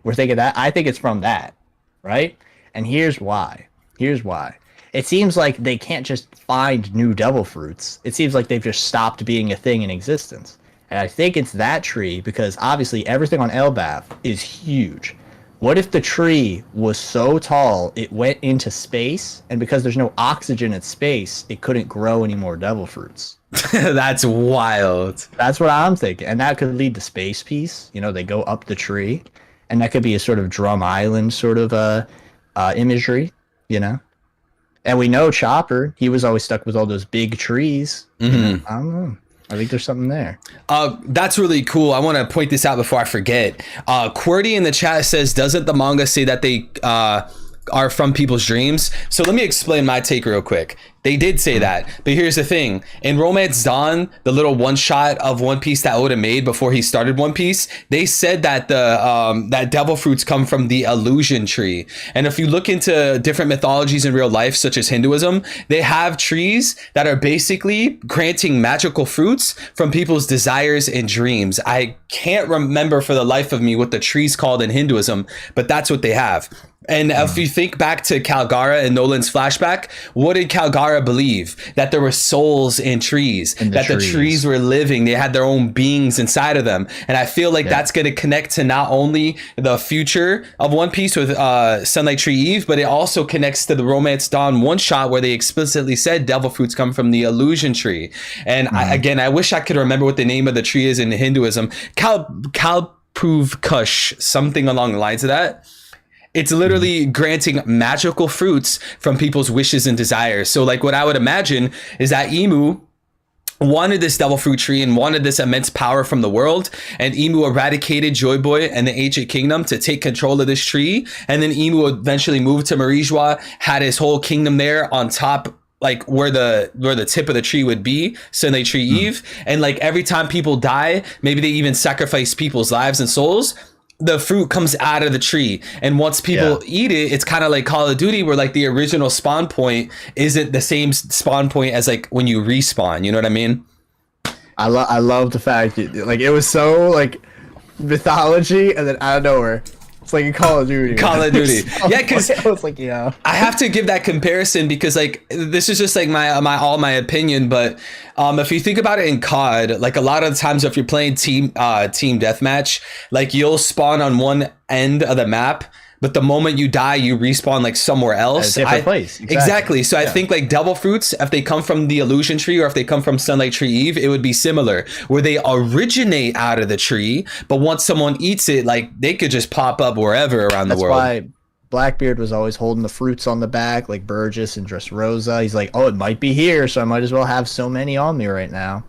we're thinking that? I think it's from that, right? And here's why. Here's why. It seems like they can't just find new devil fruits. It seems like they've just stopped being a thing in existence. And I think it's that tree because obviously everything on Elbaf is huge. What if the tree was so tall it went into space, and because there's no oxygen in space, it couldn't grow any more devil fruits? That's wild. That's what I'm thinking. And that could lead to Space Piece. You know, they go up the tree, and that could be a sort of Drum Island sort of imagery, you know? And we know Chopper, he was always stuck with all those big trees. I don't know. I think there's something there. That's really cool. I want to point this out before I forget. QWERTY in the chat says, doesn't the manga say that they are from people's dreams? So let me explain my take real quick. They did say that, but here's the thing. In Romance Dawn, the little one shot of One Piece that Oda made before he started One Piece, they said that the that devil fruits come from the illusion tree. And if you look into different mythologies in real life, such as Hinduism, they have trees that are basically granting magical fruits from people's desires and dreams. I can't remember for the life of me what the tree's called in Hinduism, but that's what they have. And if you think back to Calgara and Nolan's flashback, what did Calgara believe? That there were souls in trees, that the trees were living, they had their own beings inside of them. And I feel like that's going to connect to not only the future of One Piece with Sunlight Tree Eve, but it also connects to the Romance Dawn one shot where they explicitly said devil fruits come from the illusion tree. And I wish I could remember what the name of the tree is in Hinduism. Kalpruv Kush, something along the lines of that. It's literally granting magical fruits from people's wishes and desires. So like what I would imagine is that Imu wanted this devil fruit tree and wanted this immense power from the world, and Imu eradicated Joy Boy and the Ancient Kingdom to take control of this tree, and then Imu eventually moved to Marijua, had his whole kingdom there on top, like where the tip of the tree would be, Sunlight Tree Eve. And like every time people die, maybe they even sacrifice people's lives and souls, the fruit comes out of the tree. And once people eat it, it's kind of like Call of Duty, where like the original spawn point isn't the same spawn point as like when you respawn. You know what I mean? I love the fact that, like, it was so like mythology, and then out of nowhere, it's like a Call of Duty. Call of Duty. Yeah, because I was like, yeah. I have to give that comparison because like this is just like my opinion, but if you think about it in COD, like a lot of the times if you're playing team deathmatch, like you'll spawn on one end of the map, but the moment you die, you respawn like somewhere else. A different place. Exactly. So I think like devil fruits, if they come from the illusion tree or if they come from Sunlight Tree Eve, it would be similar, where they originate out of the tree, but once someone eats it, like they could just pop up wherever around the world. That's why Blackbeard was always holding the fruits on the back, like Burgess and Dressrosa. He's like, oh, it might be here, so I might as well have so many on me right now.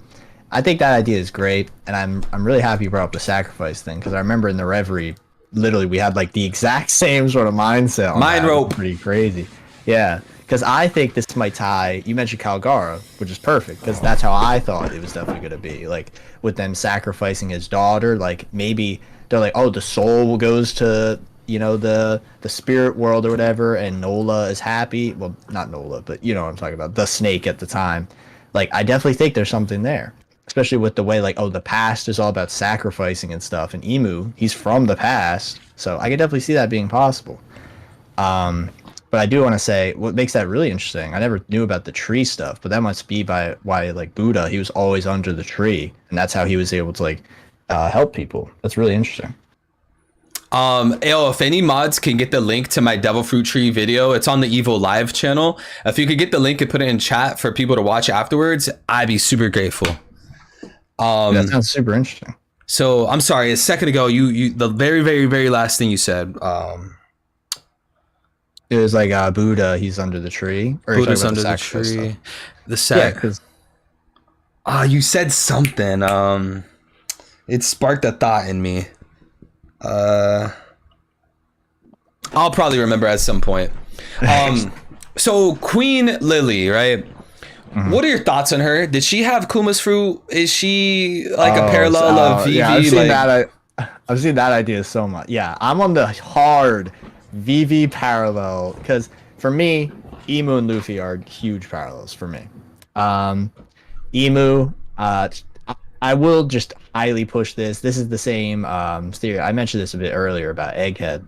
I think that idea is great, and I'm really happy you brought up the sacrifice thing, because I remember in the Reverie, literally we had like the exact same sort of mindset on Mind that. rope. Pretty crazy. Yeah, because I think this might tie, you mentioned Calgara, which is perfect, because that's how I thought it was definitely going to be, like with them sacrificing his daughter. Like maybe they're like, oh, the soul goes to, you know, the spirit world or whatever, and Nola is happy. Well, not Nola, but you know what I'm talking about, the snake at the time. Like I definitely think there's something there, especially with the way, like, oh, the past is all about sacrificing and stuff. And Imu, he's from the past, so I could definitely see that being possible. But I do want to say, what makes that really interesting, I never knew about the tree stuff, but that must be why, like, Buddha, he was always under the tree, and that's how he was able to, like, help people. That's really interesting. If any mods can get the link to my devil fruit tree video, it's on the Evo Live channel. If you could get the link and put it in chat for people to watch afterwards, I'd be super grateful. That sounds super interesting. So I'm sorry, a second ago, you the very, very, very last thing you said. It was like Buddha, he's under the tree. Or Buddha's under the tree. The sack. Yeah, because you said something. It sparked a thought in me. I'll probably remember at some point. So Queen Lily, right? What are your thoughts on her? Did she have Kuma's fruit? Is she like a parallel of Vivi? Yeah, I've seen like, that. I've seen that idea so much. Yeah, I'm on the hard Vivi parallel because for me, Emu and Luffy are huge parallels for me. Emu, I will just highly push this. This is the same theory. I mentioned this a bit earlier about Egghead,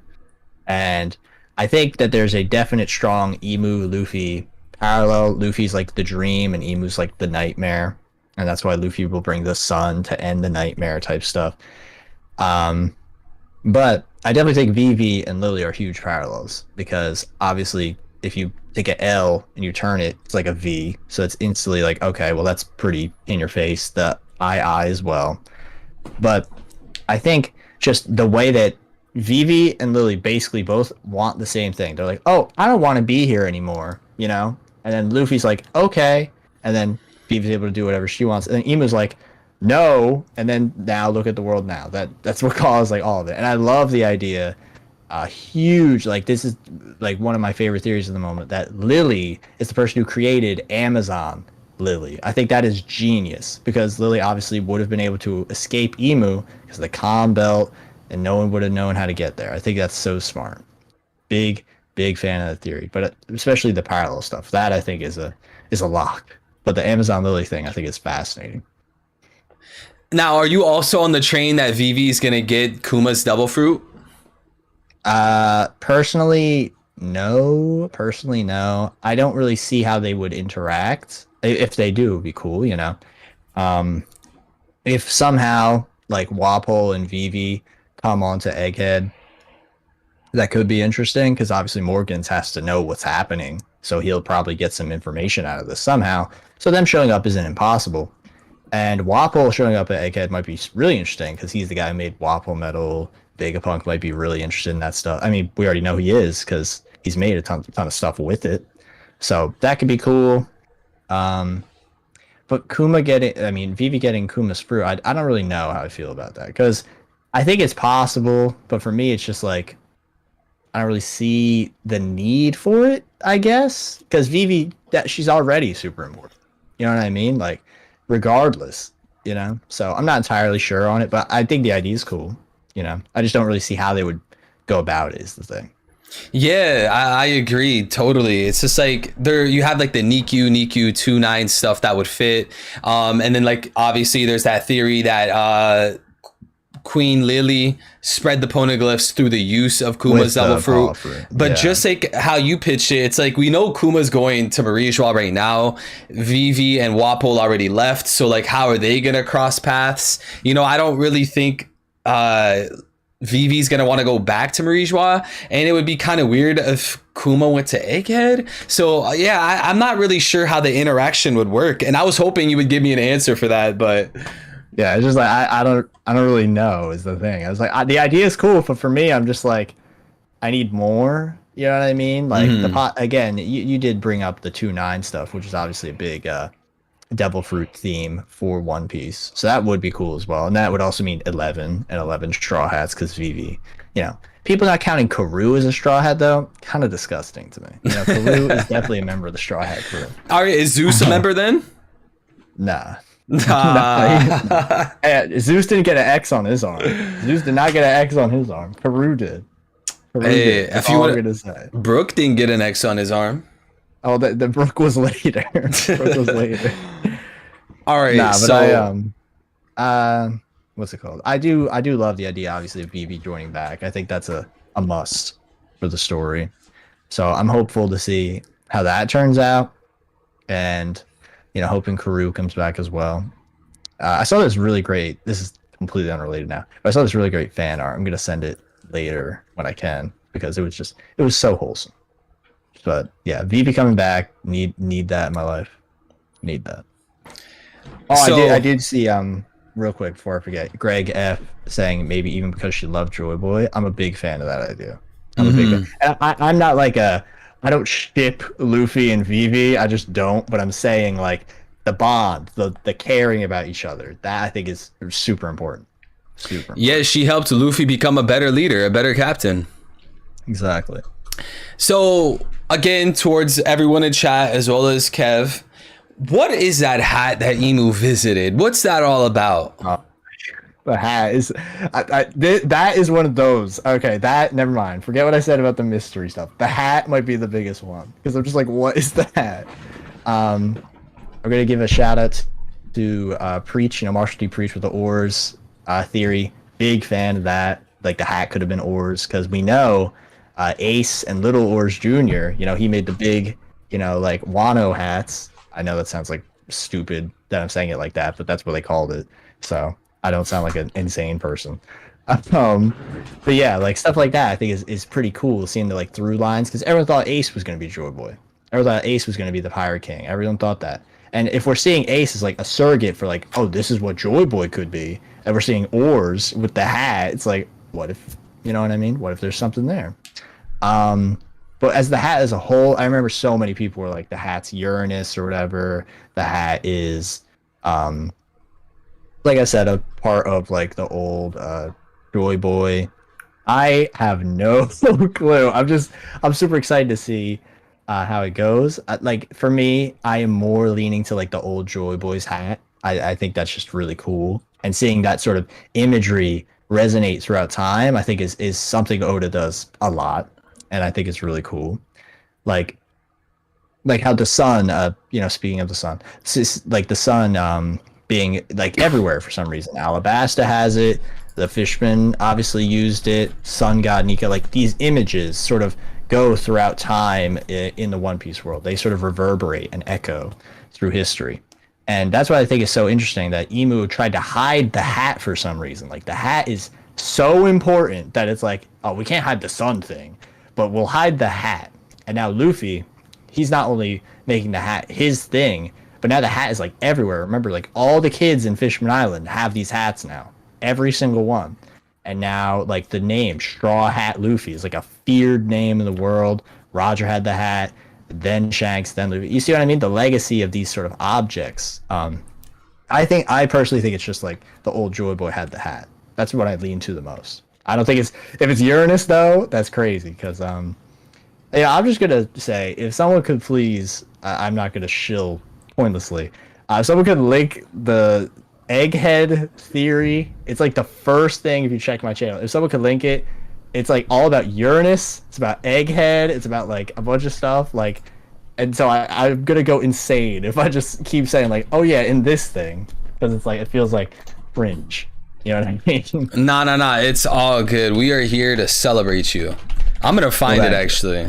and I think that there's a definite strong Emu Luffy parallel. Luffy's like the dream, and Emu's like the nightmare, and that's why Luffy will bring the sun to end the nightmare type stuff. But I definitely think Vivi and Lily are huge parallels because obviously if you take an L and you turn it, it's like a V. So it's instantly like, okay, well, that's pretty in your face. The I as well. But I think just the way that Vivi and Lily basically both want the same thing. They're like, oh, I don't want to be here anymore, you know? And then Luffy's like, okay. And then Vivi's able to do whatever she wants. And then Emu's like, no. And then now look at the world now. That's what caused like all of it. And I love the idea. Huge, like this is like one of my favorite theories of the moment, that Lily is the person who created Amazon Lily. I think that is genius because Lily obviously would have been able to escape Emu because of the calm belt and no one would have known how to get there. I think that's so smart. Big fan of the theory, but especially the parallel stuff. That I think is a lock. But the Amazon Lily thing I think is fascinating. now, are you also on the train that Vivi's gonna get Kuma's devil fruit? Personally, no. Personally, no. I don't really see how they would interact. If they do, it'd be cool, you know. If somehow like Wapol and Vivi come onto Egghead, that could be interesting because obviously Morgans has to know what's happening, so he'll probably get some information out of this somehow. So them showing up isn't impossible, and Wapol showing up at Egghead might be really interesting because he's the guy who made Wapol Metal. Vegapunk might be really interested in that stuff. I mean, we already know he is because he's made a ton of stuff with it, so that could be cool. But Vivi getting Kuma's fruit, I don't really know how I feel about that because I think it's possible, but for me, it's just like I don't really see the need for it, I guess, because Vivi, she's already super important. You know what I mean? Like, regardless, you know? So I'm not entirely sure on it, but I think the idea is cool. You know, I just don't really see how they would go about it is the thing. Yeah, I agree totally. It's just like you have like the Niku 29 stuff that would fit. And then like obviously there's that theory that Queen Lily spread the poneglyphs through the use of Kuma's devil fruit. But just like how you pitched it, it's like we know Kuma's going to Marijois right now. Vivi and Wapol already left, so like how are they gonna cross paths? You know, I don't really think Vivi's gonna want to go back to Marijois, and it would be kind of weird if Kuma went to Egghead. So yeah, I'm not really sure how the interaction would work, and I was hoping you would give me an answer for that, but yeah, it's just like I don't really know is the thing. I was like, the idea is cool, but for me, I'm just like, I need more. You know what I mean? Like the pot again. You did bring up the 2-9 stuff, which is obviously a big devil fruit theme for One Piece, so that would be cool as well. And that would also mean 11 and 11 straw hats because Vivi, you know, people not counting Karoo as a straw hat though, kind of disgusting to me. You know, Karoo is definitely a member of the straw hat crew. All right, is Zeus a member then? Nah. Zeus didn't get an X on his arm. Zeus did not get an X on his arm. Karoo did. Hey, if you want, Brook didn't get an X on his arm. Oh, the Brook was later. Brook was later. All right, but so what's it called? I do love the idea, obviously, of Vivi joining back. I think that's a must for the story. So I'm hopeful to see how that turns out, and you know, hoping Karoo comes back as well. I saw this really great. This is completely unrelated now, but I saw this really great fan art. I'm gonna send it later when I can because it was so wholesome. But yeah, Vivi coming back, need that in my life. Need that. Oh, so, I did see real quick before I forget, Greg F saying maybe even because she loved Joy Boy. I'm a big fan of that idea. I'm a big fan. And I'm not like I don't ship Luffy and Vivi. I just don't. But I'm saying like the bond, the caring about each other. That I think is super important. Super. Yeah, she helped Luffy become a better leader, a better captain. Exactly. So again, towards everyone in chat as well as Kev, what is that hat that Emu visited? What's that all about? The hat is that is one of those. Okay, that never mind. Forget what I said about the mystery stuff. The hat might be the biggest one because I'm just like, what is the hat? I'm gonna give a shout out to Preach. Marshall D. Preach with the oars theory. Big fan of that. Like the hat could have been oars because we know Ace and Little Oars Jr. He made the big like Wano hats. I know that sounds like stupid that I'm saying it like that, but that's what they called it. So I don't sound like an insane person. But yeah, like stuff like that I think is pretty cool, seeing the like through lines, because everyone thought Ace was going to be Joy Boy. Everyone thought Ace was going to be the Pirate King. Everyone thought that. And if we're seeing Ace as like a surrogate for like, oh, this is what Joy Boy could be, and we're seeing Oars with the hat, it's like, what if, you know what I mean? What if there's something there? But as the hat as a whole, I remember so many people were like, the hat's Uranus or whatever. The hat is, like I said, a part of like the old Joy Boy. I have no clue. I'm super excited to see how it goes. Like for me, I am more leaning to like the old Joy Boy's hat. I think that's just really cool, and seeing that sort of imagery resonate throughout time, I think is something Oda does a lot, and I think it's really cool. Like how the sun, speaking of the sun, like the sun being like everywhere for some reason. Alabasta has it. The Fishman obviously used it. Sun God Nika, like these images sort of go throughout time in the One Piece world. They sort of reverberate and echo through history. And that's what I think is so interesting, that Emu tried to hide the hat for some reason. Like the hat is so important that it's like, oh, we can't hide the sun thing, but we'll hide the hat. And now Luffy, he's not only making the hat his thing, but now the hat is like everywhere. Remember, like all the kids in Fishman Island have these hats now. Every single one. And now like the name Straw Hat Luffy is like a feared name in the world. Roger had the hat, then Shanks, then Luffy. You see what I mean? The legacy of these sort of objects. I personally think it's just like the old Joy Boy had the hat. That's what I lean to the most. I don't think if it's Uranus though, that's crazy, because I'm just gonna say, if someone could please, I'm not gonna shill pointlessly. If someone could link the Egghead theory, it's like the first thing if you check my channel. If someone could link it, it's like all about Uranus. It's about Egghead. It's about like a bunch of stuff. Like, and so I'm gonna go insane if I just keep saying like, oh yeah, in this thing, because it's like it feels like fringe. You know what I mean? Nah. It's all good. We are here to celebrate you. I'm gonna find it actually.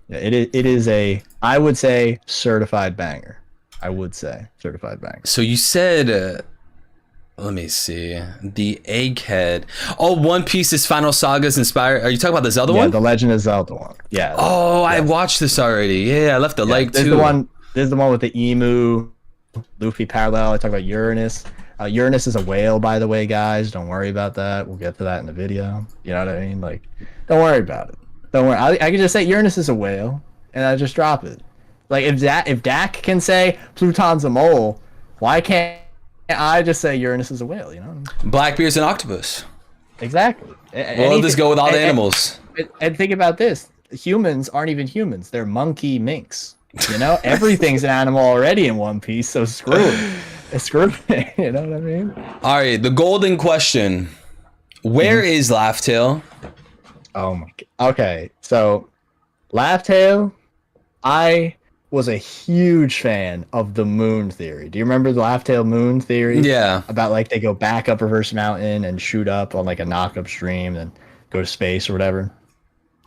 Yeah, it is a, I would say, certified banger. I would say certified banger. So you said, let me see, the Egghead. Oh, One Piece's final saga is inspired. Are you talking about this other one? Yeah, the Legend of Zelda one. Yeah. Oh, yes. I watched this already. Yeah, I left a like too. This is the one with the Emu, Luffy parallel. I talk about Uranus. Uranus is a whale, by the way, guys. Don't worry about that. We'll get to that in the video. You know what I mean? Like, don't worry about it. Don't worry. I can just say Uranus is a whale, and I just drop it. Like, if Dak can say Pluton's a mole, why can't I just say Uranus is a whale? You know? Blackbeard's an octopus. Exactly. We'll just go with all the animals. And think about this: humans aren't even humans; they're monkey minks. You know, everything's an animal already in One Piece, so screw it. Screw it. You know what I mean? All right, the golden question: where is Laugh Tale? Oh my god. Okay, so Laugh Tale, I was a huge fan of the moon theory. Do you remember the Laugh Tale moon theory? Yeah. About like they go back up Reverse Mountain and shoot up on like a knock up stream and go to space or whatever.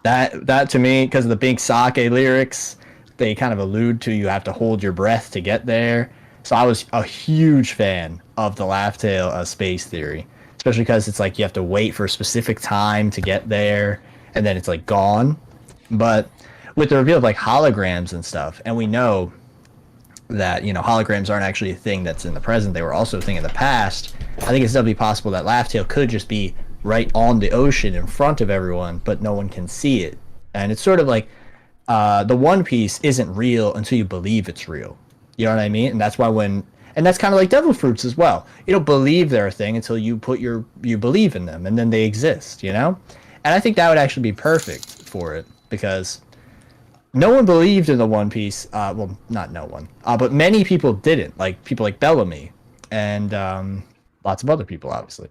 That to me, because of the big sake lyrics, they kind of allude to you have to hold your breath to get there. So I was a huge fan of the Laugh Tale space theory, especially because it's like you have to wait for a specific time to get there, and then it's like gone. But with the reveal of like holograms and stuff, and we know that, you know, holograms aren't actually a thing that's in the present, they were also a thing in the past. I think it's definitely possible that Laugh Tale could just be right on the ocean in front of everyone, but no one can see it. And it's sort of like the One Piece isn't real until you believe it's real. You know what I mean? And that's why when And that's kind of like devil fruits as well. You don't believe they're a thing until you you believe in them, and then they exist, you know? And I think that would actually be perfect for it, because no one believed in the One Piece. Well, not no one, but many people didn't. Like people like Bellamy and lots of other people, obviously.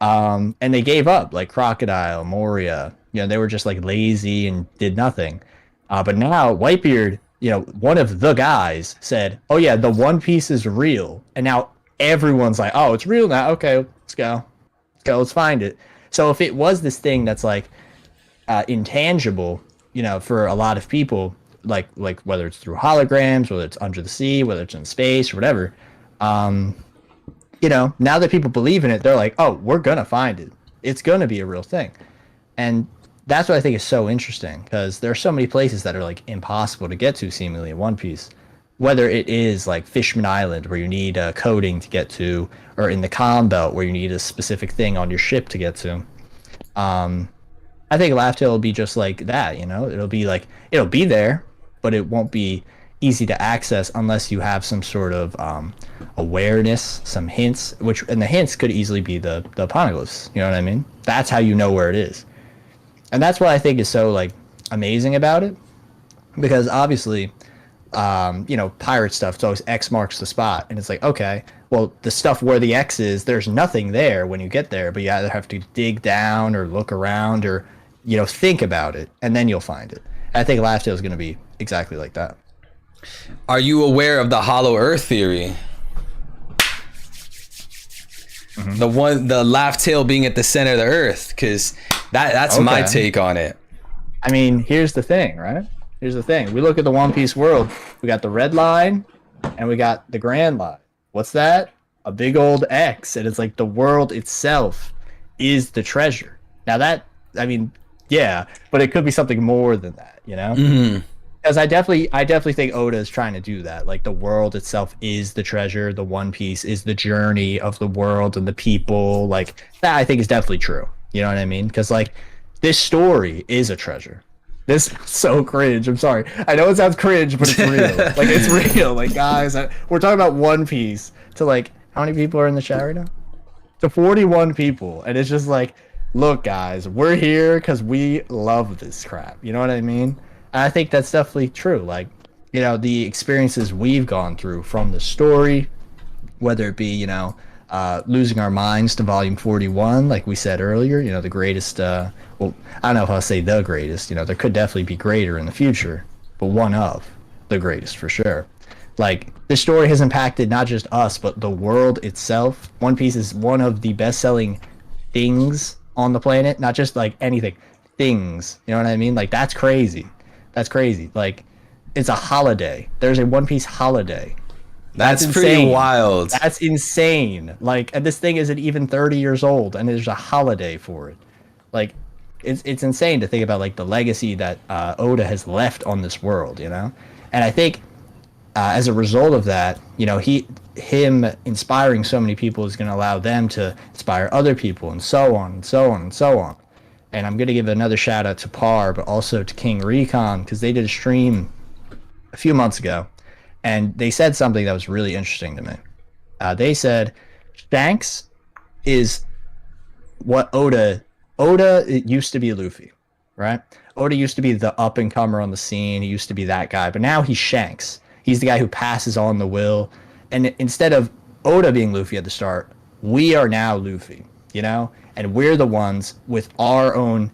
And they gave up, like Crocodile, Moria. You know, they were just like lazy and did nothing. But now Whitebeard, you know, one of the guys said, "Oh yeah, the One Piece is real," and now everyone's like, "Oh, it's real now. Okay, let's go, let's find it." So if it was this thing that's like intangible, you know, for a lot of people, like whether it's through holograms, whether it's under the sea, whether it's in space or whatever, you know, now that people believe in it, they're like, "Oh, we're gonna find it. It's gonna be a real thing," and that's what I think is so interesting, because there are so many places that are like impossible to get to seemingly in One Piece. Whether it is like Fishman Island, where you need coding to get to, or in the Calm Belt, where you need a specific thing on your ship to get to. I think Laugh Tale will be just like that, you know? It'll be like, it'll be there, but it won't be easy to access unless you have some sort of awareness, some hints, and the hints could easily be the poneglyphs, you know what I mean? That's how you know where it is. And that's what I think is so like amazing about it, because obviously, you know, pirate stuff, it's always X marks the spot, and it's like, okay, well, the stuff where the X is, there's nothing there when you get there, but you either have to dig down or look around or, you know, think about it, and then you'll find it. And I think Laugh Tale is going to be exactly like that. Are you aware of the Hollow Earth theory? Mm-hmm. The Laugh Tale being at the center of the Earth, because that's okay. My take on it. I mean, here's the thing, right? Here's the thing. We look at the One Piece world. We got the red line, and we got the grand line. What's that? A big old X, and it's like the world itself is the treasure. Now that, I mean, yeah, but it could be something more than that, you know? Mm-hmm. Because I definitely think Oda is trying to do that. Like the world itself is the treasure. The One Piece is the journey of the world and the people. Like that, I think is definitely true. You know what I mean? Because like this story is a treasure. This is so cringe. I'm sorry. I know it sounds cringe, but it's real. Like it's real. Like guys, we're talking about One Piece to like how many people are in the chat right now? To 41 people, and it's just like, look, guys, we're here because we love this crap. You know what I mean? And I think that's definitely true. Like, you know, the experiences we've gone through from the story, whether it be, you know, losing our minds to volume 41, like we said earlier, you know, the greatest, well, I don't know if I'll say the greatest, you know, there could definitely be greater in the future, but one of the greatest for sure. Like, this story has impacted not just us, but the world itself. One Piece is one of the best-selling things on the planet, not just like anything, things, you know what I mean? Like, that's crazy. That's crazy. Like, it's a holiday. There's a One Piece holiday. That's pretty wild. That's insane. Like, and this thing isn't even 30 years old, and there's a holiday for it. Like, it's insane to think about, like, the legacy that Oda has left on this world, you know? And I think as a result of that, you know, him inspiring so many people is going to allow them to inspire other people, and so on, and so on, and so on. And I'm going to give another shout out to Par, but also to King Recon, because they did a stream a few months ago, and they said something that was really interesting to me. They said Shanks is what Oda it used to be Luffy, right? Oda used to be the up and comer on the scene. He used to be that guy, but now he's Shanks. He's the guy who passes on the will. And instead of Oda being Luffy at the start, we are now Luffy, you know? And we're the ones with our own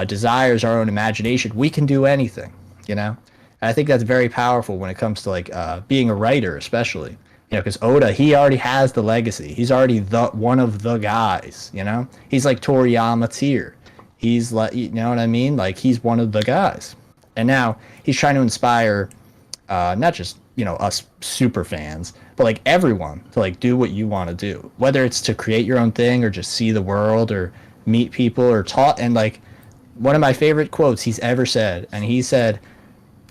desires, our own imagination. We can do anything, you know? And I think that's very powerful when it comes to like being a writer, especially, you know, because Oda, he already has the legacy. He's already one of the guys, you know? He's like Toriyama tier. He's like, you know what I mean? Like he's one of the guys. And now he's trying to inspire not just, you know, us super fans, but like everyone to like do what you want to do, whether it's to create your own thing or just see the world or meet people or talk. And like one of my favorite quotes he's ever said, and he said,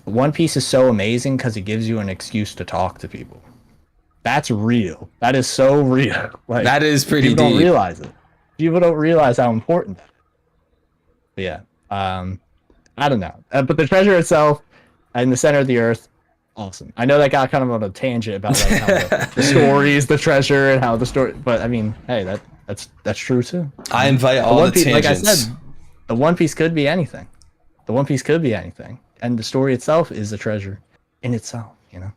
One Piece is so amazing because it gives you an excuse to talk to people. That's real. That is so real. Like, that is pretty deep. People don't realize it. People don't realize how important that is. But yeah, I don't know. But the treasure itself in the center of the earth, Awesome. I know that got kind of on a tangent about like how the story is the treasure and how the story, but I mean, hey, that's true too. I invite The all One the Piece, like I tangents. said, the One Piece could be anything. The One Piece could be anything, and the story itself is a treasure in itself. You know.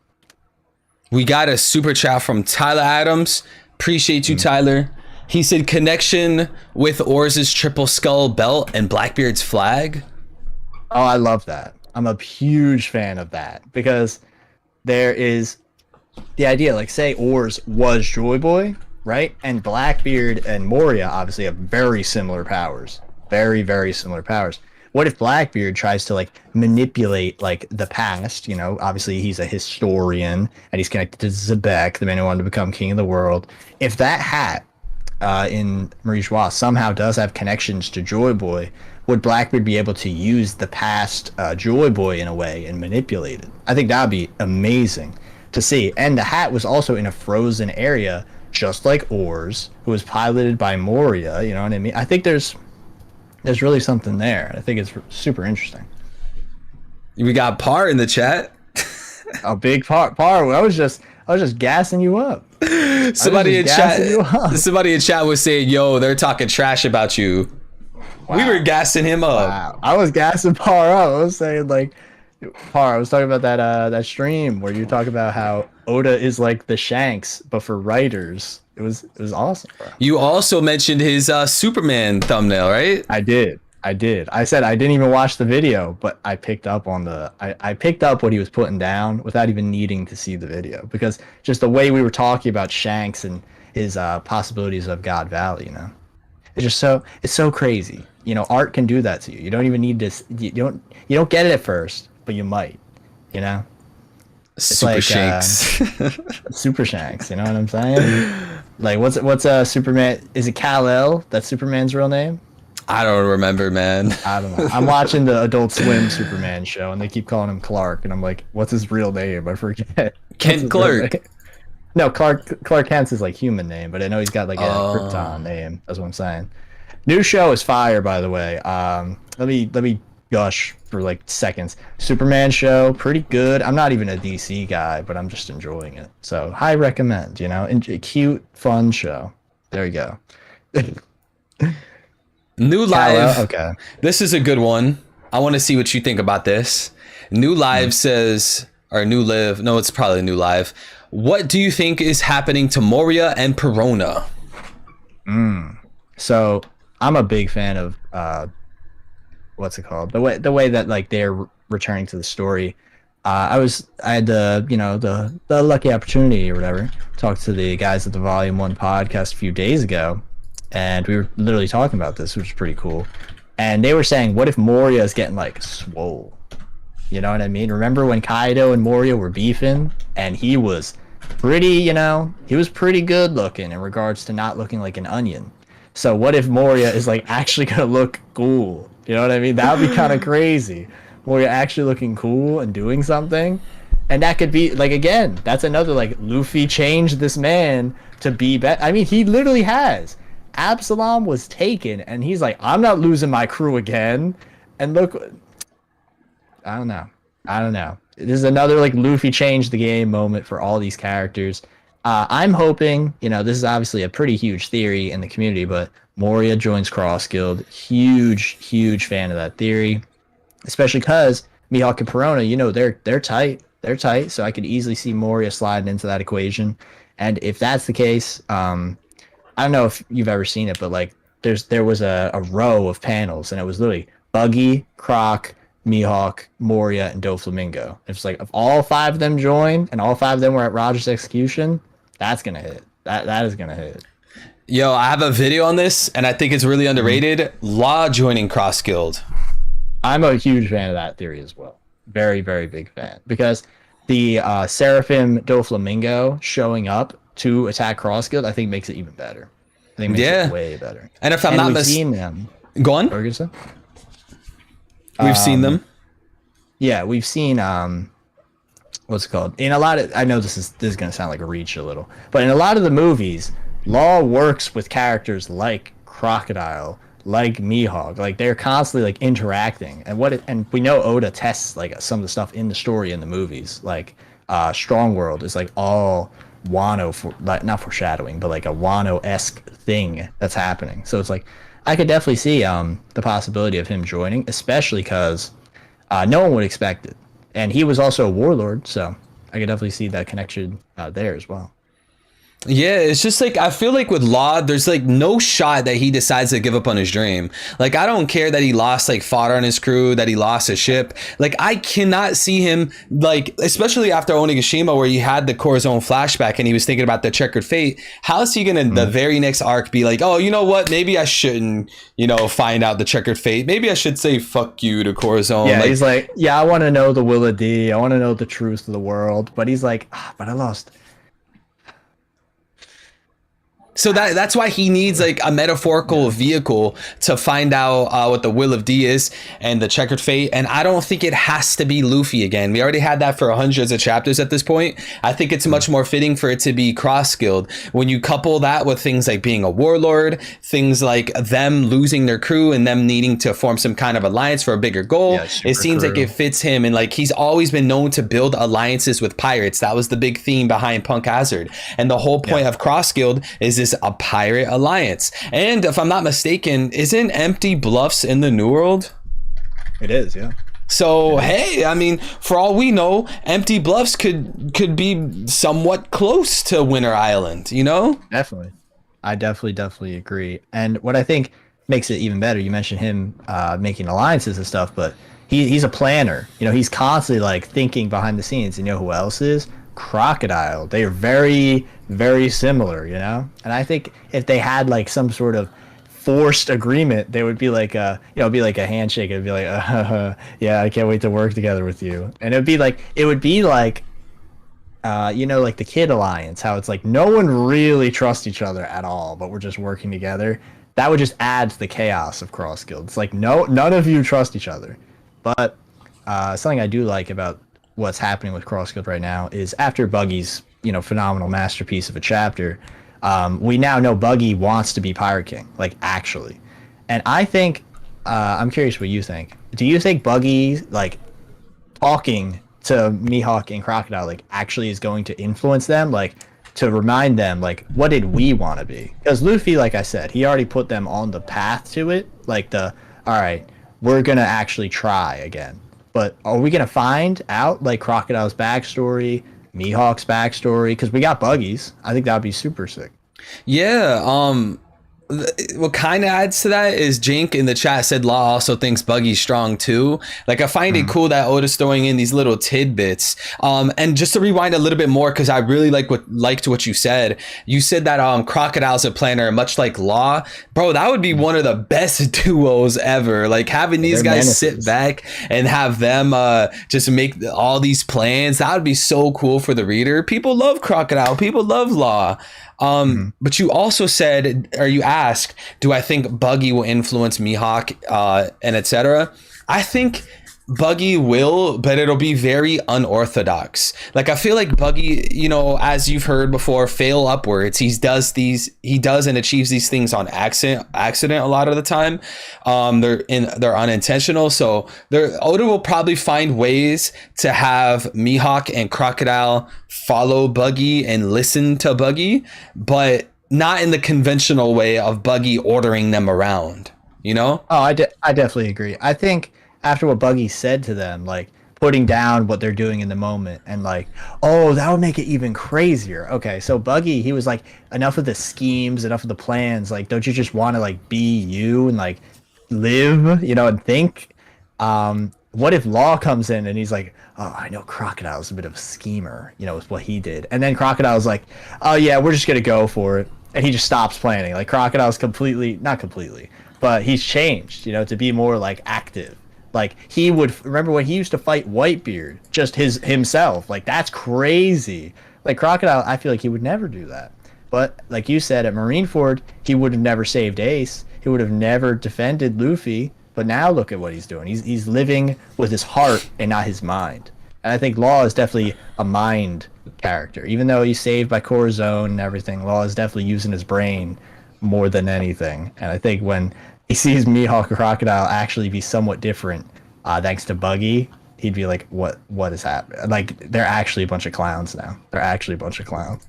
We got a super chat from Tyler Adams. Appreciate you, Tyler. He said connection with Orz's triple skull belt and Blackbeard's flag. Oh, I love that. I'm a huge fan of that because there is the idea, like say Oars was Joy Boy, right? And Blackbeard and Moria obviously have very similar powers. Very, very similar powers. What if Blackbeard tries to like manipulate like the past? You know, obviously he's a historian and he's connected to Zebek, the man who wanted to become king of the world. If that hat in Marie Joie somehow does have connections to Joy Boy, would Blackbeard be able to use the past Joy Boy in a way and manipulate it? I think that would be amazing to see. And the hat was also in a frozen area, just like Oars, who was piloted by Moria. You know what I mean? I think there's really something there. I think it's super interesting. We got Par in the chat. A big Par. I was just gassing you up. Somebody in gassing you up. Somebody in chat was saying, "Yo, they're talking trash about you." Wow. We were gassing him up. Wow. I was gassing Par up. I was saying like, Par, I was talking about that stream where you talk about how Oda is like the Shanks, but for writers. It was awesome, bro. You also mentioned his Superman thumbnail, right? I did. I said I didn't even watch the video, but I picked up on I picked up what he was putting down without even needing to see the video, because just the way we were talking about Shanks and his possibilities of God Valley, you know, it's so crazy. You know, art can do that to you. You don't even need to. You don't get it at first, but you might. You know. Super like, Shanks. Super Shanks. You know what I'm saying? Like what's Superman? Is it Kal-El? That's Superman's real name? I don't remember, man. I don't know. I'm watching the Adult Swim Superman show, and they keep calling him Clark, and I'm like, what's his real name? I forget. Kent Clark. No, Clark Kent's his like human name, but I know he's got like a Krypton name. That's what I'm saying. New show is fire, by the way. Let me gush for like seconds. Superman show, pretty good. I'm not even a DC guy, but I'm just enjoying it. So high recommend. You know, a cute, fun show. There you go. New Live. Okay. This is a good one. I want to see what you think about this. New Live says, or New Live. No, it's probably New Live. What do you think is happening to Moria and Perona? So I'm a big fan of what's it called? The way that like they're returning to the story. I had the lucky opportunity or whatever, talked to the guys at the Volume 1 podcast a few days ago, and we were literally talking about this, which is pretty cool. And they were saying, what if Moria is getting like swole? You know what I mean? Remember when Kaido and Moria were beefing, and he was pretty good looking in regards to not looking like an onion. So what if Moria is like actually gonna look cool? You know what I mean? That would be kind of crazy. Moria actually looking cool and doing something. And that could be like, again, that's another like Luffy changed this man to be better. I mean, he literally has. Absalom was taken, and he's like, I'm not losing my crew again. And look, I don't know. This is another like Luffy changed the game moment for all these characters. I'm hoping, you know, this is obviously a pretty huge theory in the community, but Moria joins Cross Guild. Huge fan of that theory, especially because Mihawk and Perona, you know, they're tight. They're tight, so I could easily see Moria sliding into that equation. And if that's the case, I don't know if you've ever seen it, but like there was a row of panels, and it was literally Buggy, Croc, Mihawk, Moria, and Doflamingo. It's like if all 5 of them join and all 5 of them were at Roger's execution, that's gonna hit. That is gonna hit. Yo, I have a video on this, and I think it's really underrated. Law joining Cross Guild. I'm a huge fan of that theory as well. Very, very big fan, because the Seraphim Doflamingo showing up to attack Cross Guild, I think makes it even better. I think it makes it way better. And if I'm not seen them. Go on. Ferguson? We've seen them. Yeah, we've seen what's it called? In a lot of, I know this is gonna sound like a reach a little, but in a lot of the movies, Law works with characters like Crocodile, like Mihawk. Like they're constantly like interacting, and we know Oda tests like some of the stuff in the story in the movies. Like Strong World is like all Wano for like not foreshadowing, but like a Wano-esque thing that's happening. So it's like I could definitely see the possibility of him joining, especially because no one would expect it, and he was also a warlord, so I could definitely see that connection there as well. Yeah, it's just like I feel like with Law, there's like no shot that he decides to give up on his dream. Like I don't care that he lost like fodder on his crew, that he lost his ship. Like I cannot see him like, especially after Onigashima, where he had the Corazon flashback and he was thinking about the checkered fate. How is he gonna the very next arc be like, oh, you know what? Maybe I shouldn't, find out the checkered fate. Maybe I should say fuck you to Corazon. Yeah, like, he's like, yeah, I want to know the will of D. I want to know the truth of the world. But he's like, but I lost. So that's why he needs like a metaphorical vehicle to find out what the will of D is and the checkered fate. And I don't think it has to be Luffy again. We already had that for hundreds of chapters at this point. I think it's much more fitting for it to be cross-skilled. When you couple that with things like being a warlord, things like them losing their crew and them needing to form some kind of alliance for a bigger goal, it seems like it fits him. And like he's always been known to build alliances with pirates. That was the big theme behind Punk Hazard. And the whole point of cross-skilled is this a pirate alliance. And if I'm not mistaken, isn't Empty Bluffs in the New World? It is, yeah. So hey, I mean, for all we know, Empty Bluffs could be somewhat close to Winter Island, Definitely. I definitely agree. And what I think makes it even better, you mentioned him making alliances and stuff, but he's a planner. He's constantly like thinking behind the scenes. You know who else is? Crocodile. They are very, very similar, And I think if they had like some sort of forced agreement, they would be like it'd be like a handshake. It'd be like, yeah, I can't wait to work together with you. And it would be like like the Kid Alliance, how it's like no one really trusts each other at all, but we're just working together. That would just add to the chaos of Cross Guild. It's like none of you trust each other. But something I do like about what's happening with Cross Guild right now is after Buggy's phenomenal masterpiece of a chapter, we now know Buggy wants to be Pirate King, like actually. And I think I'm curious what you think. Do you think Buggy like talking to Mihawk and Crocodile like actually is going to influence them, like to remind them like what did we want to be? Because Luffy, like I said, he already put them on the path to it, like all right, we're gonna actually try again. But are we going to find out, like, Crocodile's backstory, Mihawk's backstory? Because we got Buggies. I think that would be super sick. Yeah, what kind of adds to that is Jink in the chat said Law also thinks Buggy's strong too. Like I find it cool that Oda's throwing in these little tidbits. And just to rewind a little bit more, because I really liked what you said. You said that Crocodile's a planner, much like Law. Bro, that would be one of the best duos ever. Like having these guys sit back and have them just make all these plans. That would be so cool for the reader. People love Crocodile. People love Law. But you also said, or you asked, do I think Buggy will influence Mihawk and etc.? I think Buggy will, but it'll be very unorthodox. Like I feel like Buggy, as you've heard before, fail upwards. He does and achieves these things on accident a lot of the time. They're unintentional. So Oda will probably find ways to have Mihawk and Crocodile follow Buggy and listen to Buggy, but not in the conventional way of Buggy ordering them around, Oh, I definitely agree. I think after what Buggy said to them, like putting down what they're doing in the moment and like, oh, that would make it even crazier. Okay, so Buggy, he was like, enough of the schemes, enough of the plans. Like, don't you just want to like be you and like live, and think? What if Law comes in and he's like, oh, I know Crocodile's a bit of a schemer, with what he did. And then Crocodile's like, oh yeah, we're just going to go for it. And he just stops planning. Like Crocodile's not completely, but he's changed, to be more like active. Like he would remember when he used to fight Whitebeard, just himself. Like that's crazy. Like Crocodile, I feel like he would never do that. But like you said, at Marineford, he would have never saved Ace. He would have never defended Luffy. But now look at what he's doing. He's living with his heart and not his mind. And I think Law is definitely a mind character. Even though he's saved by Corazon and everything, Law is definitely using his brain more than anything. And I think when he sees Mihawk and Crocodile actually be somewhat different, thanks to Buggy, he'd be like, what is happening? Like, they're actually a bunch of clowns now. They're actually a bunch of clowns.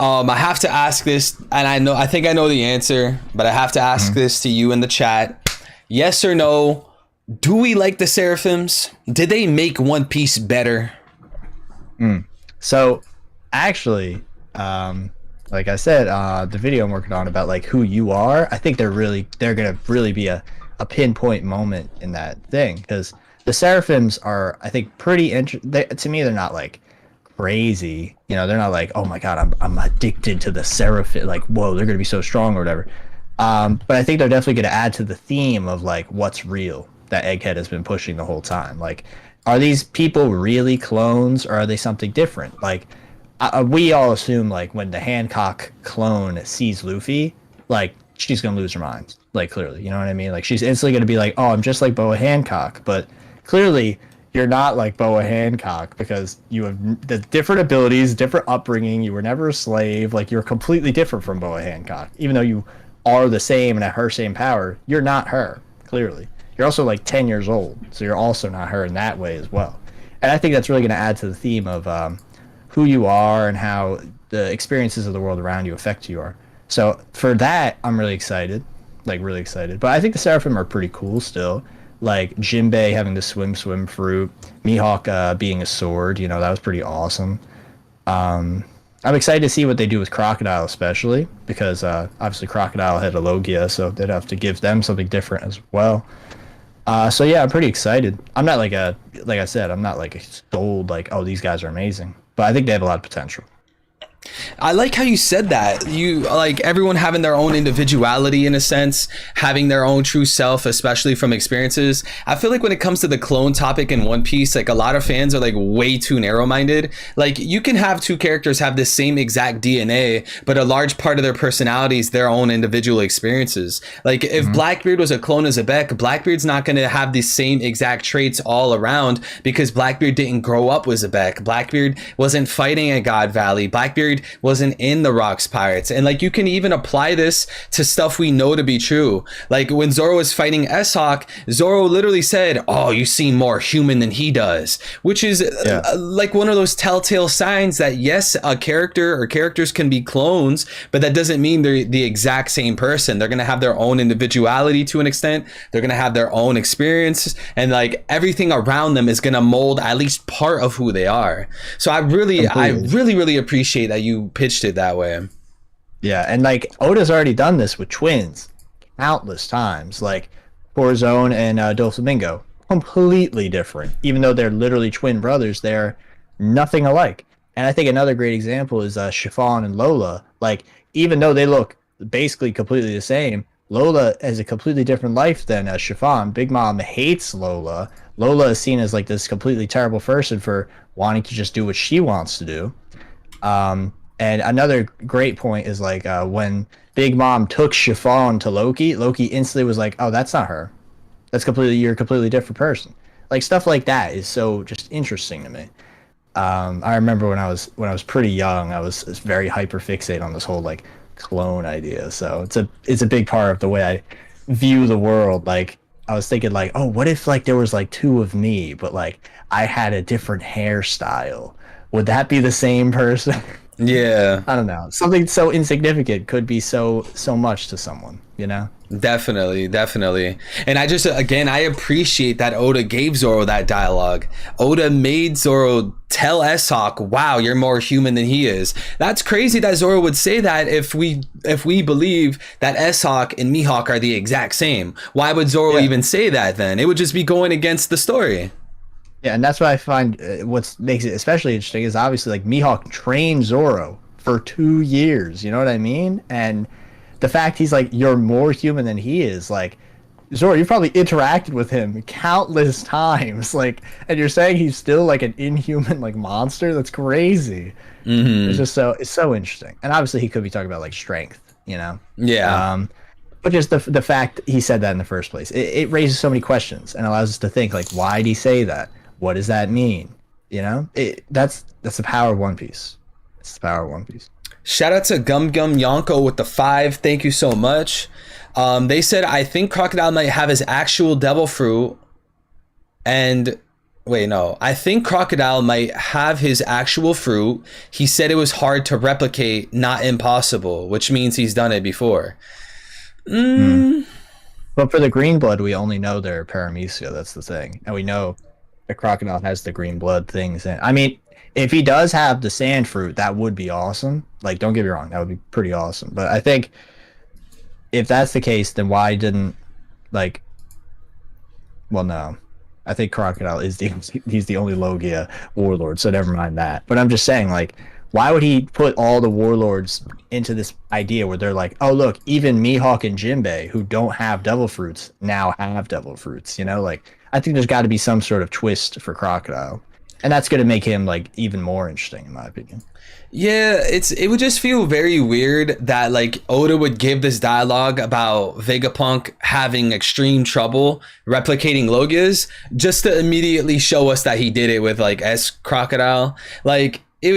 I have to ask this, and I think I know the answer, but I have to ask this to you in the chat. Yes or no? Do we like the Seraphims? Did they make One Piece better? So, actually, like I said, the video I'm working on about like who you are, I think they're gonna really be a pinpoint moment in that thing, because the Seraphims are, I think, pretty to me, they're not like crazy, you know, they're not like, oh my god, I'm addicted to the Seraphim, like, whoa, they're gonna be so strong or whatever. But I think they're definitely gonna add to the theme of like what's real that Egghead has been pushing the whole time. Like, are these people really clones, or are they something different? Like, we all assume like when the Hancock clone sees Luffy, like, she's gonna lose her mind, like, clearly, you know what I mean? Like, she's instantly gonna be like, oh, I'm just like Boa Hancock. But clearly you're not like Boa Hancock, because you have the different abilities, different upbringing. You were never a slave. Like, you're completely different from Boa Hancock. Even though you are the same and have her same power, you're not her, clearly. You're also like 10 years old, so you're also not her in that way as well. And I think that's really going to add to the theme of who you are and how the experiences of the world around you affect who you are. So for that, I'm really excited, like really excited. But I think the Seraphim are pretty cool still. Like Jinbei having the swim fruit, Mihawk being a sword, you know, that was pretty awesome. I'm excited to see what they do with Crocodile, especially because obviously Crocodile had a Logia, so they'd have to give them something different as well. So yeah, I'm pretty excited. I'm not like I said, I'm not like sold like, oh, these guys are amazing, but I think they have a lot of potential. I like how you said that. You like everyone having their own individuality in a sense, having their own true self, especially from experiences. I feel like when it comes to the clone topic in One Piece, like a lot of fans are like way too narrow-minded. Like, you can have two characters have the same exact DNA, but a large part of their personalities, their own individual experiences. Like, if Blackbeard was a clone of Zebek, Blackbeard's not going to have the same exact traits all around, because Blackbeard didn't grow up with Zebek. Blackbeard wasn't fighting at God Valley. Blackbeard wasn't in the Rocks Pirates. And like, you can even apply this to stuff we know to be true. Like when Zoro was fighting S-Hawk, Zoro literally said, oh, you seem more human than he does, which is like one of those telltale signs that yes, a character or characters can be clones, but that doesn't mean they're the exact same person. They're going to have their own individuality to an extent. They're going to have their own experience, and like everything around them is going to mold at least part of who they are. So I really appreciate that you pitched it that way. Yeah, and like Oda's already done this with twins countless times, like Corazon and Doflamingo, completely different. Even though they're literally twin brothers, they're nothing alike. And I think another great example is Chiffon and Lola. Like, even though they look basically completely the same, Lola has a completely different life than Chiffon. Big Mom hates Lola. Lola is seen as like this completely terrible person for wanting to just do what she wants to do. And another great point is like when Big Mom took Chiffon to Loki, Loki instantly was like, oh, that's not her. You're a completely different person. Like, stuff like that is so just interesting to me. I remember when I was pretty young, I was very hyper fixated on this whole like clone idea. So it's a big part of the way I view the world. Like, I was thinking like, oh, what if like there was like two of me, but like I had a different hairstyle? Would that be the same person? Yeah, I don't know. Something so insignificant could be so much to someone, you know? Definitely. And I appreciate that Oda gave Zoro that dialogue. Oda made Zoro tell S-Hawk, wow, you're more human than he is. That's crazy that Zoro would say that if we believe that S-Hawk and Mihawk are the exact same. Why would Zoro even say that then? It would just be going against the story. Yeah, and that's what I find what makes it especially interesting is obviously like Mihawk trained Zoro for 2 years, you know what I mean? And the fact he's like, you're more human than he is, like, Zoro, you've probably interacted with him countless times, like, and you're saying he's still like an inhuman like monster? That's crazy. It's just it's so interesting. And obviously he could be talking about like strength, you know? Yeah. But just the fact he said that in the first place, it raises so many questions and allows us to think like, why did he say that? What does that mean? You know, that's the power of One Piece. It's the power of One Piece. Shout out to Gum Gum Yonko with the 5. Thank you so much. They said, I think Crocodile might have his actual devil fruit. And wait, no. I think Crocodile might have his actual fruit. He said it was hard to replicate, not impossible, which means he's done it before. But for the green blood, we only know they're paramecia. That's the thing. And we know the crocodile has the green blood things. And I mean, if he does have the sand fruit, that would be awesome. Like, don't get me wrong. That would be pretty awesome. But I think if that's the case, then why didn't, like, well, no. I think Crocodile is he's the only Logia warlord, so never mind that. But I'm just saying, like, why would he put all the warlords into this idea where they're like, oh, look, even Mihawk and Jinbei, who don't have devil fruits, now have devil fruits, you know? Like, I think there's got to be some sort of twist for Crocodile. And that's going to make him, like, even more interesting, in my opinion. Yeah, it would just feel very weird that like Oda would give this dialogue about Vegapunk having extreme trouble replicating Logias just to immediately show us that he did it with like S Crocodile. Like it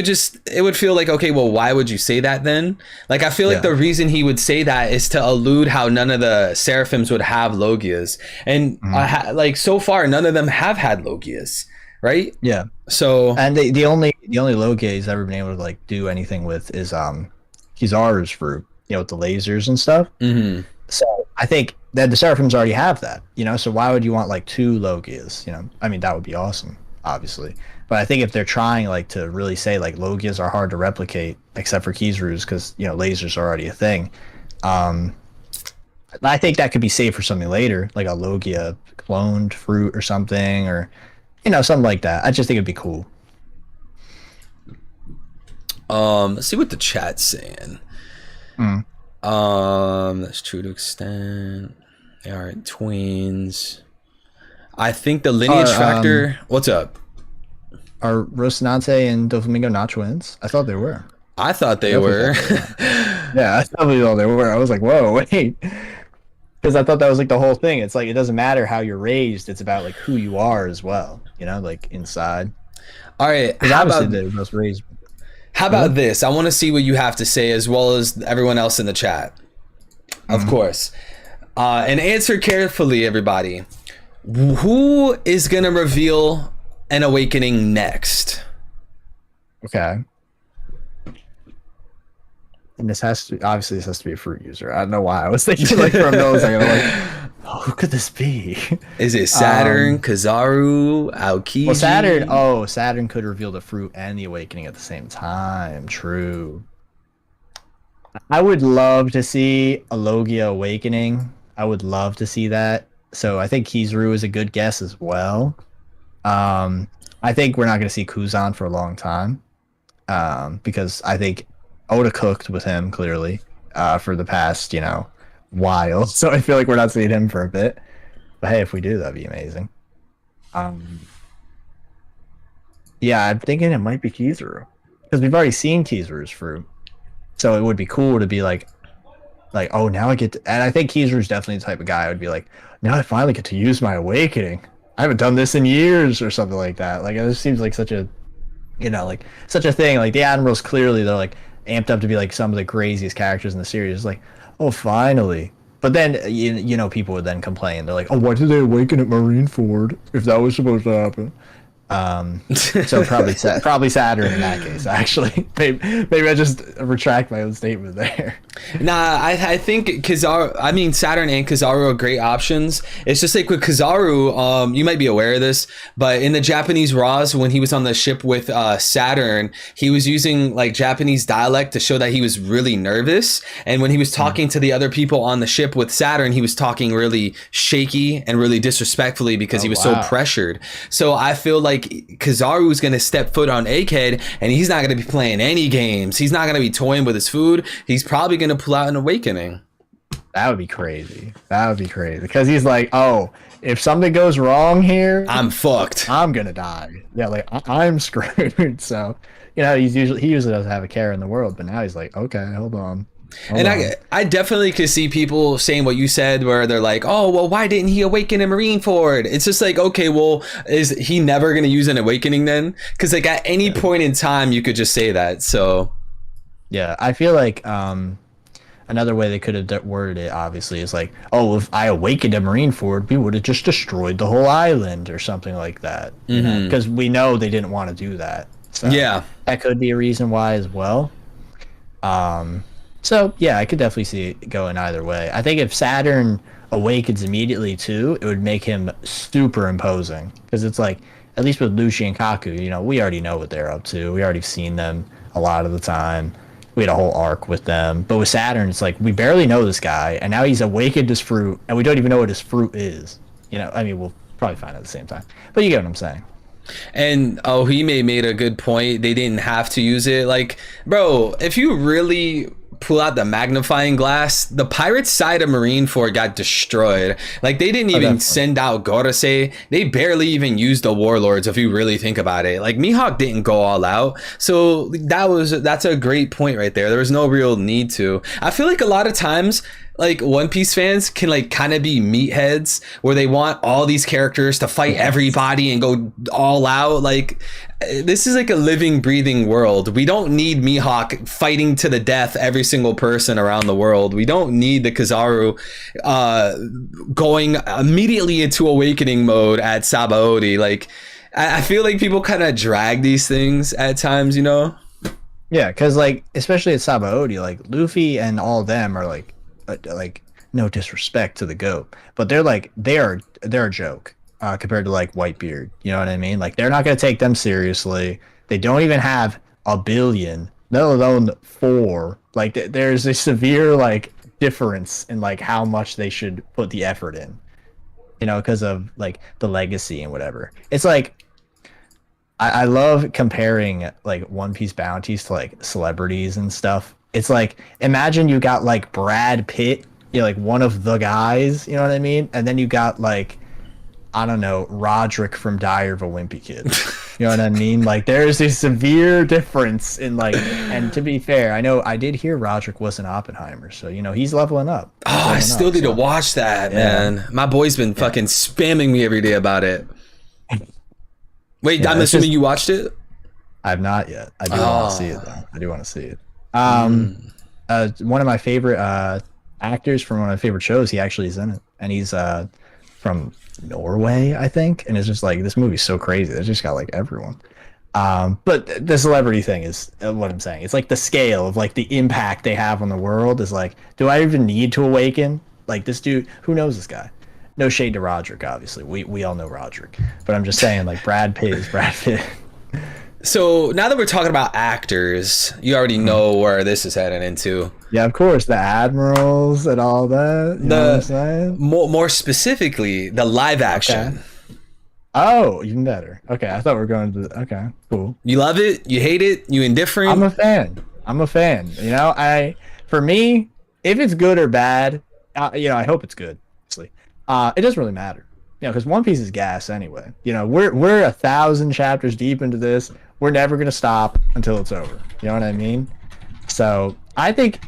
would feel like, okay, well, why would you say that then? Like I feel like the reason he would say that is to allude how none of the Seraphims would have Logias, and like so far none of them have had Logias. Right? Yeah. So and the only Logia he's ever been able to like do anything with is Kizaru's fruit, you know, with the lasers and stuff. Mm-hmm. So I think that the Seraphims already have that, you know. So why would you want like 2 Logias? You know, I mean that would be awesome, obviously. But I think if they're trying like to really say like Logias are hard to replicate, except for Kizaru's, because you know lasers are already a thing. I think that could be saved for something later, like a Logia cloned fruit or something, or you know, something like that. I just think it'd be cool. Let's see what the chat's saying. That's true to extent. They aren't twins. I think the lineage factor. What's up? Are Rocinante and Doflamingo not twins? I thought they were. I thought they were. Yeah, I thought they were. I was like, whoa, wait. Because I thought that was like the whole thing. It's like it doesn't matter how you're raised; it's about like who you are as well. You know, like inside. All right. How about raised? How about this? I want to see what you have to say as well as everyone else in the chat. Of course. And answer carefully, everybody. Who is gonna reveal an awakening next? Okay. And this has to be a fruit user. I don't know why I was thinking like for a millisecond. I'm like, oh, who could this be? Is it Saturn, Kizaru, Aokiji? Well, Saturn could reveal the fruit and the awakening at the same time. True. I would love to see a Logia awakening. I would love to see that. So I think Kizaru is a good guess as well. I think we're not going to see Kuzan for a long time. Because I think Oda cooked with him clearly for the past, you know, while. So I feel like we're not seeing him for a bit. But hey, if we do, that'd be amazing. Yeah, I'm thinking it might be Kizaru because we've already seen Kizaru's fruit. So it would be cool to be like, oh, now I get to, and I think Kizaru's definitely the type of guy I would be like, now I finally get to use my awakening. I haven't done this in years or something like that. Like it just seems like such a, you know, like such a thing. Like the Admirals clearly they're like amped up to be like some of the craziest characters in the series. It's like, oh, finally. But then you know people would then complain. They're like, oh, why did they awaken at Marineford if that was supposed to happen? So probably Saturn in that case. Actually, maybe I just retract my own statement there. Nah, I think Saturn and Kizaru are great options. It's just like with Kizaru, you might be aware of this, but in the Japanese Raws, when he was on the ship with Saturn, he was using like Japanese dialect to show that he was really nervous. And when he was talking to the other people on the ship with Saturn, he was talking really shaky and really disrespectfully because he was so pressured. So I feel like Kizaru is going to step foot on Egghead and he's not going to be playing any games. He's not going to be toying with his food. He's probably going to pull out an awakening. That would be crazy. Because he's like, oh, if something goes wrong here, I'm fucked. I'm going to die. Yeah, like I'm screwed. So, you know, he usually doesn't have a care in the world, but now he's like, okay, hold on. I definitely could see people saying what you said where they're like, oh, well, why didn't he awaken in Marineford? It's just like, okay, well, is he never going to use an awakening then? Because like at any point in time, you could just say that. So Yeah, I feel like another way they could have worded it, obviously, is like, oh, if I awakened a Marineford, we would have just destroyed the whole island or something like that. You know, because we know they didn't want to do that. So Yeah. that could be a reason why as well. So yeah, I could definitely see it going either way. I think if Saturn awakens immediately too, it would make him super imposing because it's like at least with Lucy and Kaku, you know, we already know what they're up to. We already seen them a lot of the time. We had a whole arc with them, but with Saturn, it's like we barely know this guy, and now he's awakened his fruit, and we don't even know what his fruit is. You know, I mean, we'll probably find out at the same time, but you get what I'm saying. And Ohime made a good point. They didn't have to use it. Like, bro, if you really pull out the magnifying glass, the pirate side of Marineford got destroyed. Like, they didn't even definitely. send out Gorosei. They barely even used the warlords, if you really think about it. Like, Mihawk didn't go all out. So that's a great point right there. There was no real need to. I feel like a lot of times, like, One Piece fans can like kind of be meatheads where they want all these characters to fight everybody and go all out. Like, this is like a living, breathing world. We don't need Mihawk fighting to the death every single person around the world. We don't need the Kizaru going immediately into awakening mode at Sabaody. Like, I feel like people kind of drag these things at times, you know? Yeah, because like especially at Sabaody, like Luffy and all of them are like no disrespect to the goat, but they're a joke compared to like Whitebeard. You know what I mean? Like they're not gonna take them seriously. They don't even have a billion, let alone four. Like there's a severe like difference in like how much they should put the effort in. You know, because of like the legacy and whatever. It's like I love comparing like One Piece bounties to like celebrities and stuff. It's like imagine you got like Brad Pitt, you know, like one of the guys, you know what I mean? And then you got like I don't know, Roderick from Diary of a Wimpy Kid. You know what I mean? Like there's a severe difference in like and to be fair, I know I did hear Roderick wasn't Oppenheimer, so you know he's leveling up. Oh, I still need to so. watch that, Yeah. man. My boy's been fucking spamming me every day about it. Wait, Yeah, I'm it's assuming just- you watched it? I have not yet. I do want to see it though. I do want to see it. One of my favorite actors from one of my favorite shows, he actually is in it, and he's from Norway, I think. And it's just like this movie's so crazy. It's just got like everyone. But the celebrity thing is what I'm saying. It's like the scale of like the impact they have on the world is like, do I even need to awaken? Like this dude, who knows this guy? No shade to Roderick, obviously. We all know Roderick, but I'm just saying like Brad Pitt is Brad Pitt. So now that we're talking about actors, you already know where this is heading into. Yeah, of course, the admirals and all that. You know what I'm saying? More specifically, the live action. Okay. Oh, even better. Okay, I thought we were going to. Okay, cool. You love it? You hate it? You indifferent? I'm a fan. I'm a fan. You know, for me, if it's good or bad, you know, I hope it's good. Honestly, it doesn't really matter. You know, because One Piece is gas anyway. You know, we're 1,000 chapters deep into this. We're never gonna stop until it's over. You know what I mean? So I think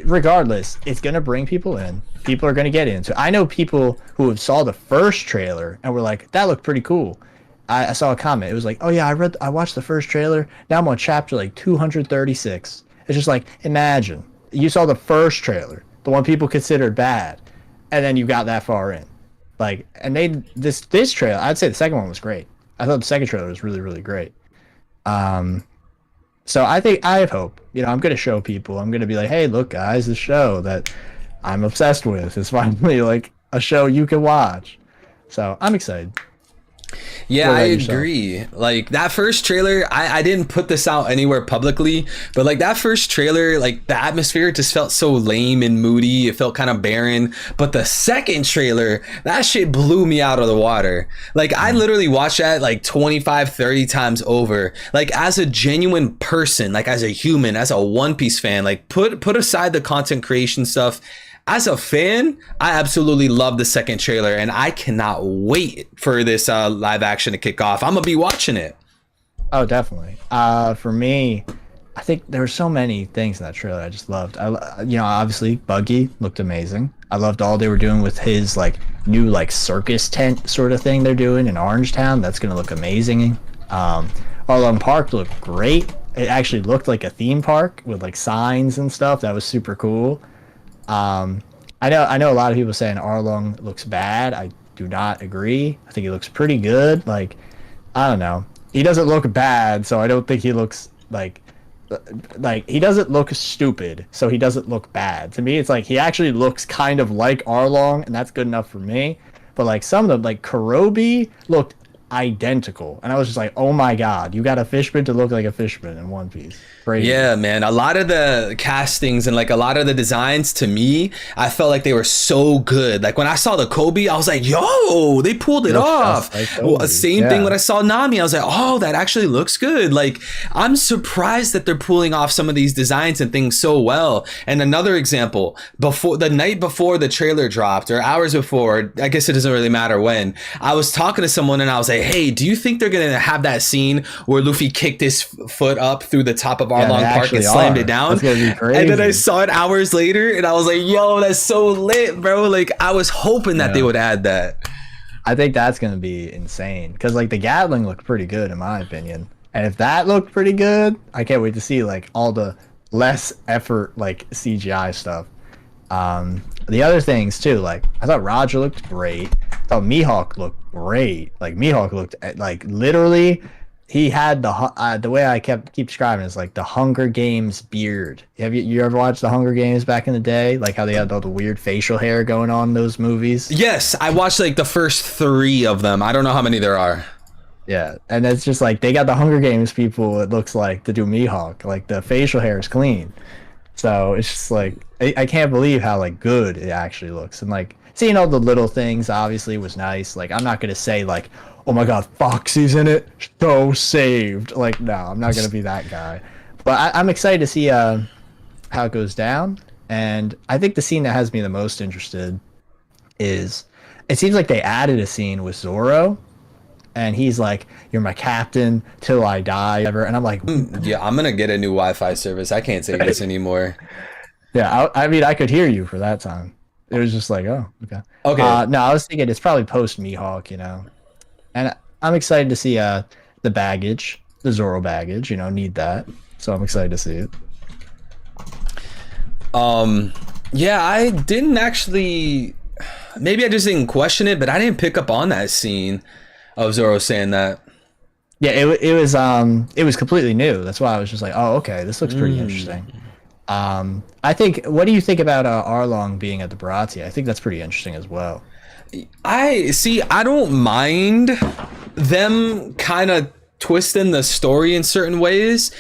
regardless, it's gonna bring people in. People are gonna get into it. I know people who have saw the first trailer and were like, "That looked pretty cool." I saw a comment. It was like, "Oh yeah, I watched the first trailer. Now I'm on chapter like 236." It's just like imagine you saw the first trailer, the one people considered bad, and then you got that far in. Like, and this trailer, I'd say the second one was great. I thought the second trailer was really, really great. So I think I have hope. You know, I'm gonna show people. I'm gonna be like, hey, look, guys, the show that I'm obsessed with is finally like a show you can watch. So I'm excited. Yeah, What I about yourself? agree. Like that first trailer, I didn't put this out anywhere publicly, but like that first trailer, like the atmosphere just felt so lame and moody. It felt kind of barren. But the second trailer, that shit blew me out of the water. Like I literally watched that like 25, 30 times over. Like as a genuine person, like as a human, as a One Piece fan, like put aside the content creation stuff. As a fan, I absolutely love the second trailer, and I cannot wait for this live action to kick off. I'm gonna be watching it. Oh, definitely. For me, I think there were so many things in that trailer I just loved. You know, obviously Buggy looked amazing. I loved all they were doing with his like new like circus tent sort of thing they're doing in Orangetown. That's gonna look amazing. Arlong Park looked great. it actually looked like a theme park with like signs and stuff. That was super cool. I know a lot of people saying Arlong looks bad. I do not agree. I think he looks pretty good. Like, I don't know. He doesn't look bad, so I don't think he looks like he doesn't look stupid, so he doesn't look bad. To me, it's like he actually looks kind of like Arlong, and that's good enough for me. But like some of them, like Kurobi, looked identical, and I was just like, oh my god, you got a fishman to look like a fishman in One Piece. Crazy. Yeah, man. A lot of the castings and like a lot of the designs to me, I felt like they were so good. Like when I saw the Kobe, I was like, yo, they pulled it Looks off. just like Well, Kobe. same thing Yeah. when I saw Nami. I was like, oh, that actually looks good. Like I'm surprised that they're pulling off some of these designs and things so well. And another example, before the night before the trailer dropped or hours before, I guess it doesn't really matter when, I was talking to someone and I was like, hey, do you think they're going to have that scene where Luffy kicked his foot up through the top of Yeah, Arlong they Park actually and slammed are. it down? That's gonna be And then I crazy. saw it hours later and I was like, yo, that's so lit, bro. Like I was hoping that they Yeah. would add that. I think that's gonna be insane because like the Gatling looked pretty good in my opinion, and if that looked pretty good, I can't wait to see like all the less effort like CGI stuff. The other things too, like I thought Roger looked great. I thought Mihawk looked great. Like Mihawk looked like literally, he had the way I keep describing it is like the Hunger Games beard. Have you ever watched the Hunger Games back in the day? Like how they had all the weird facial hair going on in those movies. Yes, I watched like the first 3 of them. I don't know how many there are. Yeah, and it's just like they got the Hunger Games people. It looks like to do Mihawk. Like the facial hair is clean, so it's just like I can't believe how like good it actually looks. And like seeing all the little things obviously was nice. Like I'm not gonna say like, oh my god, Foxy's in it, so saved. Like no, I'm not gonna be that guy. But I'm excited to see how it goes down. And I think the scene that has me the most interested is it seems like they added a scene with Zoro and he's like, "You're my captain till I die," ever. And I'm like, Yeah, I'm gonna get a new Wi-Fi service. I can't take this anymore. "Yeah, I mean, I could hear you for that time." It was just like, "Oh, okay." Okay. No, I was thinking it's probably post Mihawk, and I'm excited to see the baggage, the Zoro baggage. Need that, so I'm excited to see it. Yeah, I didn't actually. Maybe I just didn't question it, but I didn't pick up on that scene of Zoro saying that. Yeah, it was completely new. That's why I was just like, "Oh, okay, this looks pretty interesting." I think. What do you think about Arlong being at the Baratie? I think that's pretty interesting as well. I see. I don't mind them kind of twisting the story in certain ways.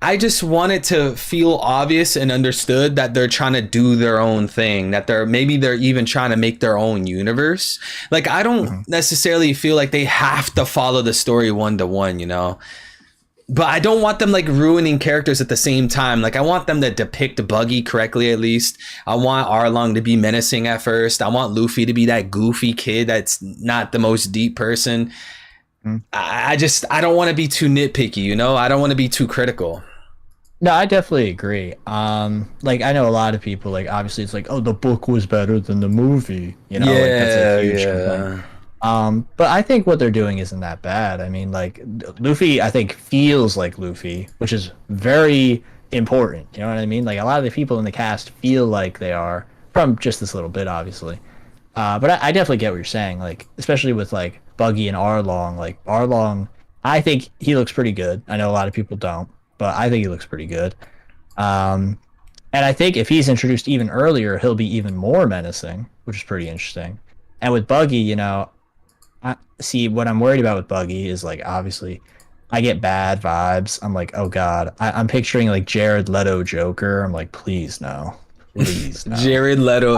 I just want it to feel obvious and understood that they're trying to do their own thing, that they're even trying to make their own universe. Like I don't necessarily feel like they have to follow the story one to one, But I don't want them like ruining characters at the same time. Like I want them to depict Buggy correctly at least. I want Arlong to be menacing at first. I want Luffy to be that goofy kid that's not the most deep person. I don't want to be too nitpicky, I don't want to be too critical. No, I definitely agree. Like I know a lot of people like obviously it's like, oh, the book was better than the movie. Like that's a huge complaint. But I think what they're doing isn't that bad. I mean, like Luffy, I think feels like Luffy, which is very important. You know what I mean? Like a lot of the people in the cast feel like they are from just this little bit, obviously. But I definitely get what you're saying. Like especially with like Buggy and Arlong. Like Arlong, I think he looks pretty good. I know a lot of people don't, but I think he looks pretty good. And I think if he's introduced even earlier, he'll be even more menacing, which is pretty interesting. And with Buggy, I see what I'm worried about with Buggy is like obviously I get bad vibes. I'm like, oh god, I'm picturing like Jared Leto Joker. I'm like, please no, please no. Jared Leto.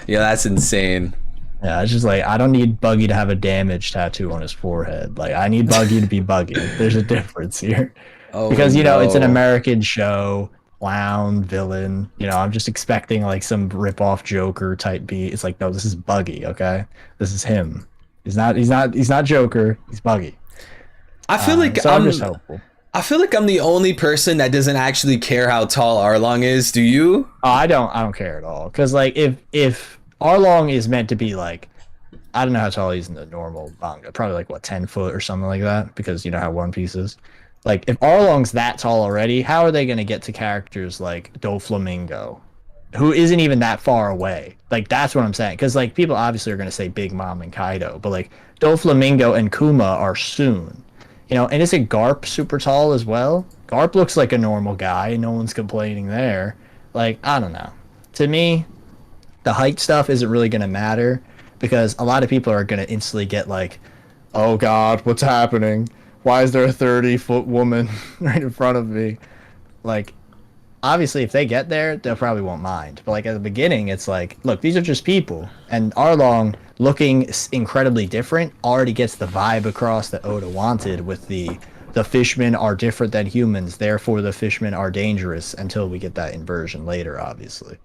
Yeah, that's insane. Yeah, it's just like I don't need Buggy to have a damage tattoo on his forehead. Like I need Buggy to be Buggy. There's a difference here. Oh, Because it's an no. American show, clown, villain. I'm just expecting like some rip-off Joker type beat. It's like, no, this is Buggy, okay? This is him. He's not Joker, he's Buggy. I feel like So I'm just hopeful. I feel like I'm the only person that doesn't actually care how tall Arlong is. Do you? Oh, I don't care at all. Cause like if Arlong is meant to be like, I don't know how tall he is in the normal manga, probably like what 10 foot or something like that, because you know how One Piece is. Like, if Arlong's that tall already, how are they going to get to characters like Doflamingo, who isn't even that far away? Like, that's what I'm saying. Because, like, people obviously are going to say Big Mom and Kaido, but, like, Doflamingo and Kuma are soon. You know, and isn't Garp super tall as well? Garp looks like a normal guy. No one's complaining there. Like, I don't know. To me, the height stuff isn't really going to matter because a lot of people are going to instantly get like, oh God, what's happening? Why is there a 30-foot woman right in front of me? Like, obviously, if they get there, they probably won't mind. But like at the beginning, it's like, look, these are just people, and Arlong looking incredibly different already gets the vibe across that Oda wanted with the fishmen are different than humans, therefore the fishmen are dangerous until we get that inversion later, obviously.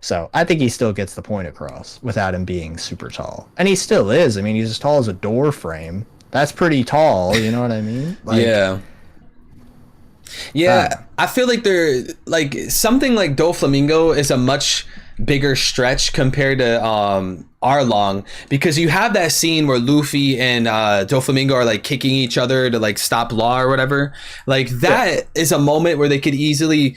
So I think he still gets the point across without him being super tall. And he still is. I mean, he's as tall as a door frame. That's pretty tall, you know what I mean? Like, yeah. Yeah, I feel like they're like something like Doflamingo is a much bigger stretch compared to Arlong, because you have that scene where Luffy and Doflamingo are like kicking each other to like stop Law or whatever. Like that is a moment where they could easily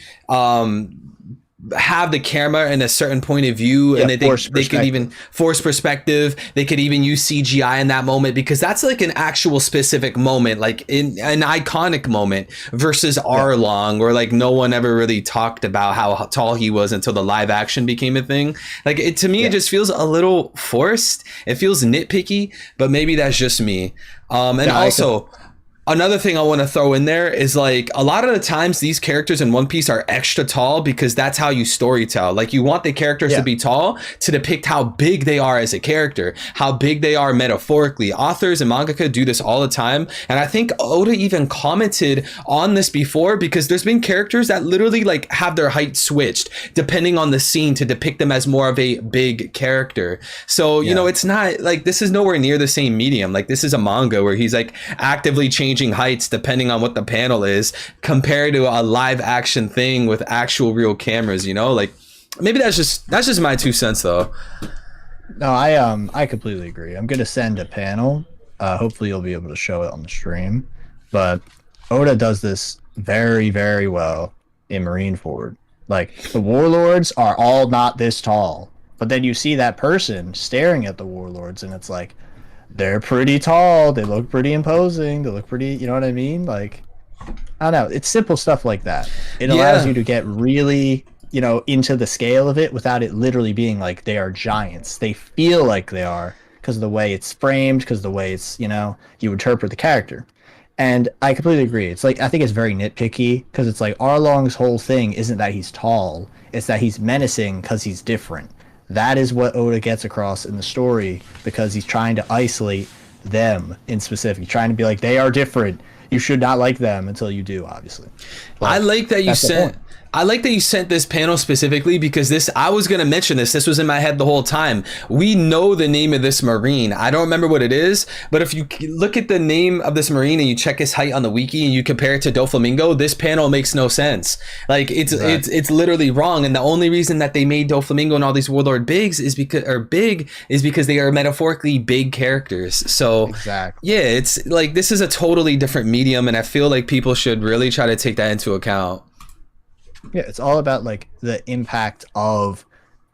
have the camera in a certain point of view, and they could even force perspective. They could even use CGI in that moment, because that's like an actual specific moment, like in an iconic moment, versus Arlong, where like no one ever really talked about how tall he was until the live action became a thing. Like it, to me, it just feels a little forced. It feels nitpicky, but maybe that's just me. And also, another thing I want to throw in there is like a lot of the times these characters in One Piece are extra tall because that's how you storytell. Like you want the characters to be tall to depict how big they are as a character, how big they are metaphorically. Authors and mangaka do this all the time. And I think Oda even commented on this before, because there's been characters that literally like have their height switched depending on the scene to depict them as more of a big character. So, you know, it's not like this is nowhere near the same medium. Like this is a manga where he's like actively changing heights depending on what the panel is, compared to a live action thing with actual real cameras, you know? Like maybe that's just my 2 cents though. No, I completely agree. I'm gonna send a panel. Hopefully you'll be able to show it on the stream. But Oda does this very, very well in Marineford. Like the warlords are all not this tall, but then you see that person staring at the warlords, and it's like, they're pretty tall. They look pretty imposing. They look pretty, you know what I mean? Like, I don't know. It's simple stuff like that. It allows you to get really, you know, into the scale of it without it literally being like they are giants. They feel like they are because of the way it's framed, because of the way it's, you know, you interpret the character. And I completely agree. It's like, I think it's very nitpicky because it's like Arlong's whole thing isn't that he's tall. It's that he's menacing because he's different. That is what Oda gets across in the story, because he's trying to isolate them in specific, trying to be like, they are different. You should not like them until you do, obviously. But I like that you sent this panel specifically, because I was going to mention this was in my head the whole time. We know the name of this Marine. I don't remember what it is, but if you look at the name of this Marine and you check his height on the wiki and you compare it to Doflamingo, this panel makes no sense. Like it's literally wrong. And the only reason that they made Doflamingo and all these warlord bigs is because they are metaphorically big characters. So yeah, it's like, this is a totally different medium, and I feel like people should really try to take that into account. Yeah, it's all about like the impact of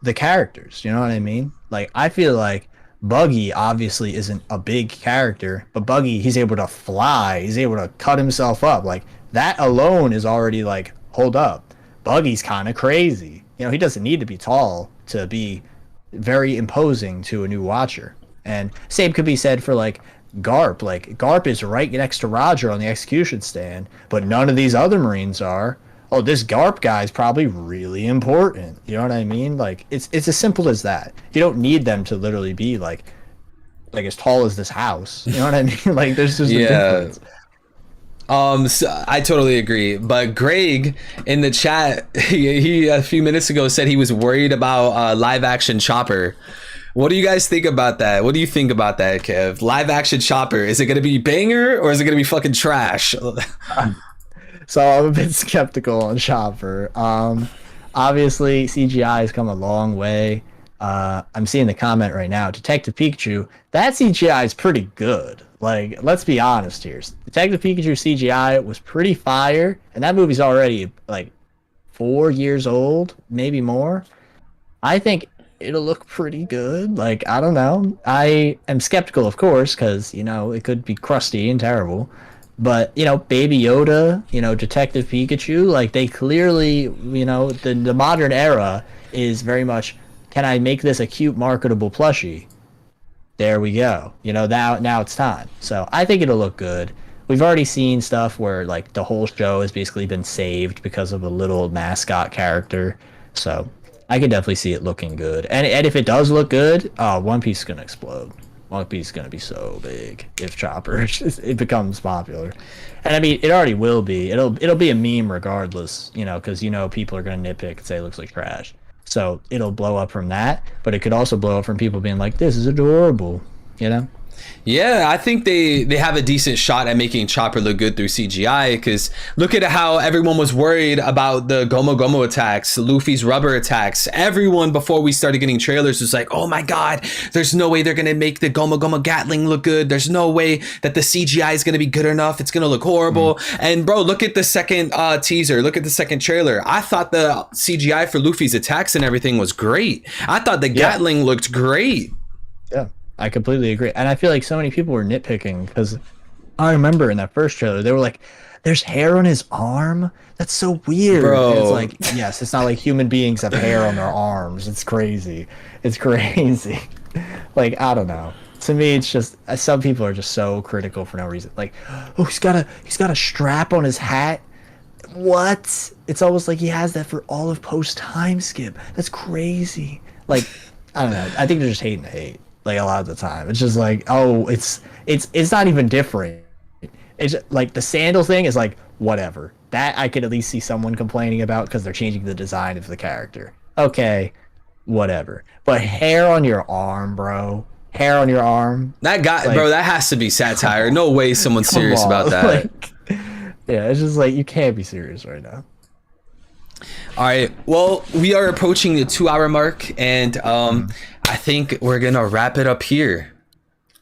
the characters, you know what I mean? Like I feel like Buggy obviously isn't a big character, but Buggy, he's able to fly, he's able to cut himself up. Like that alone is already like, hold up, Buggy's kind of crazy. You know, he doesn't need to be tall to be very imposing to a new watcher. And same could be said for like Garp. Like Garp is right next to Roger on the execution stand, but none of these other Marines are. Oh, this Garp guy is probably really important. You know what I mean? Like it's as simple as that. You don't need them to literally be like as tall as this house. You know what I mean? Like there's just a difference. So I totally agree. But Greg in the chat, he a few minutes ago said he was worried about live action Chopper. What do you guys think about that? What do you think about that, Kev? Live action Chopper, is it gonna be banger or is it gonna be fucking trash? So I'm a bit skeptical on Chopper. Obviously, CGI has come a long way. I'm seeing the comment right now. Detective Pikachu, that CGI is pretty good. Like, let's be honest here. Detective Pikachu CGI was pretty fire, and that movie's already like 4 years old, maybe more. I think it'll look pretty good. Like, I don't know. I am skeptical, of course, because, it could be crusty and terrible. But, Baby Yoda, Detective Pikachu, like, they clearly, the modern era is very much, can I make this a cute, marketable plushie? There we go. Now it's time. So I think it'll look good. We've already seen stuff where, like, the whole show has basically been saved because of a little mascot character. So I can definitely see it looking good. And if it does look good, One Piece is gonna explode. One Piece is gonna be so big if Chopper it becomes popular. And I mean, it already will be. It'll be a meme regardless, because people are gonna nitpick and say it looks like trash. So it'll blow up from that, but it could also blow up from people being like, "This is adorable," you know. Yeah, I think they have a decent shot at making Chopper look good through CGI, because look at how everyone was worried about the Gomu Gomu attacks, Luffy's rubber attacks. Everyone before we started getting trailers was like, oh my god, there's no way they're going to make the Gomu Gomu Gatling look good. There's no way that the CGI is going to be good enough. It's going to look horrible. And bro, look at the second teaser. Look at the second trailer. I thought the CGI for Luffy's attacks and everything was great. I thought the Gatling looked great. Yeah. I completely agree. And I feel like so many people were nitpicking because I remember in that first trailer, they were like, there's hair on his arm? That's so weird. Bro. And it's like, yes, it's not like human beings have hair on their arms. It's crazy. It's crazy. Like, I don't know. To me, it's just, some people are just so critical for no reason. Like, oh, he's got a strap on his hat. What? It's almost like he has that for all of post time skip. That's crazy. Like, I don't know. I think they're just hating the hate. Like, a lot of the time, it's just like, oh, it's not even different. It's just, like, the sandal thing is like, whatever. That I could at least see someone complaining about because they're changing the design of the character. Okay, whatever. But hair on your arm, bro. Hair on your arm. That guy, like, bro, that has to be satire. No way someone's serious about that. Like, yeah, it's just like, you can't be serious right now. All right. Well, we are approaching the 2-hour mark, and I think we're gonna wrap it up here.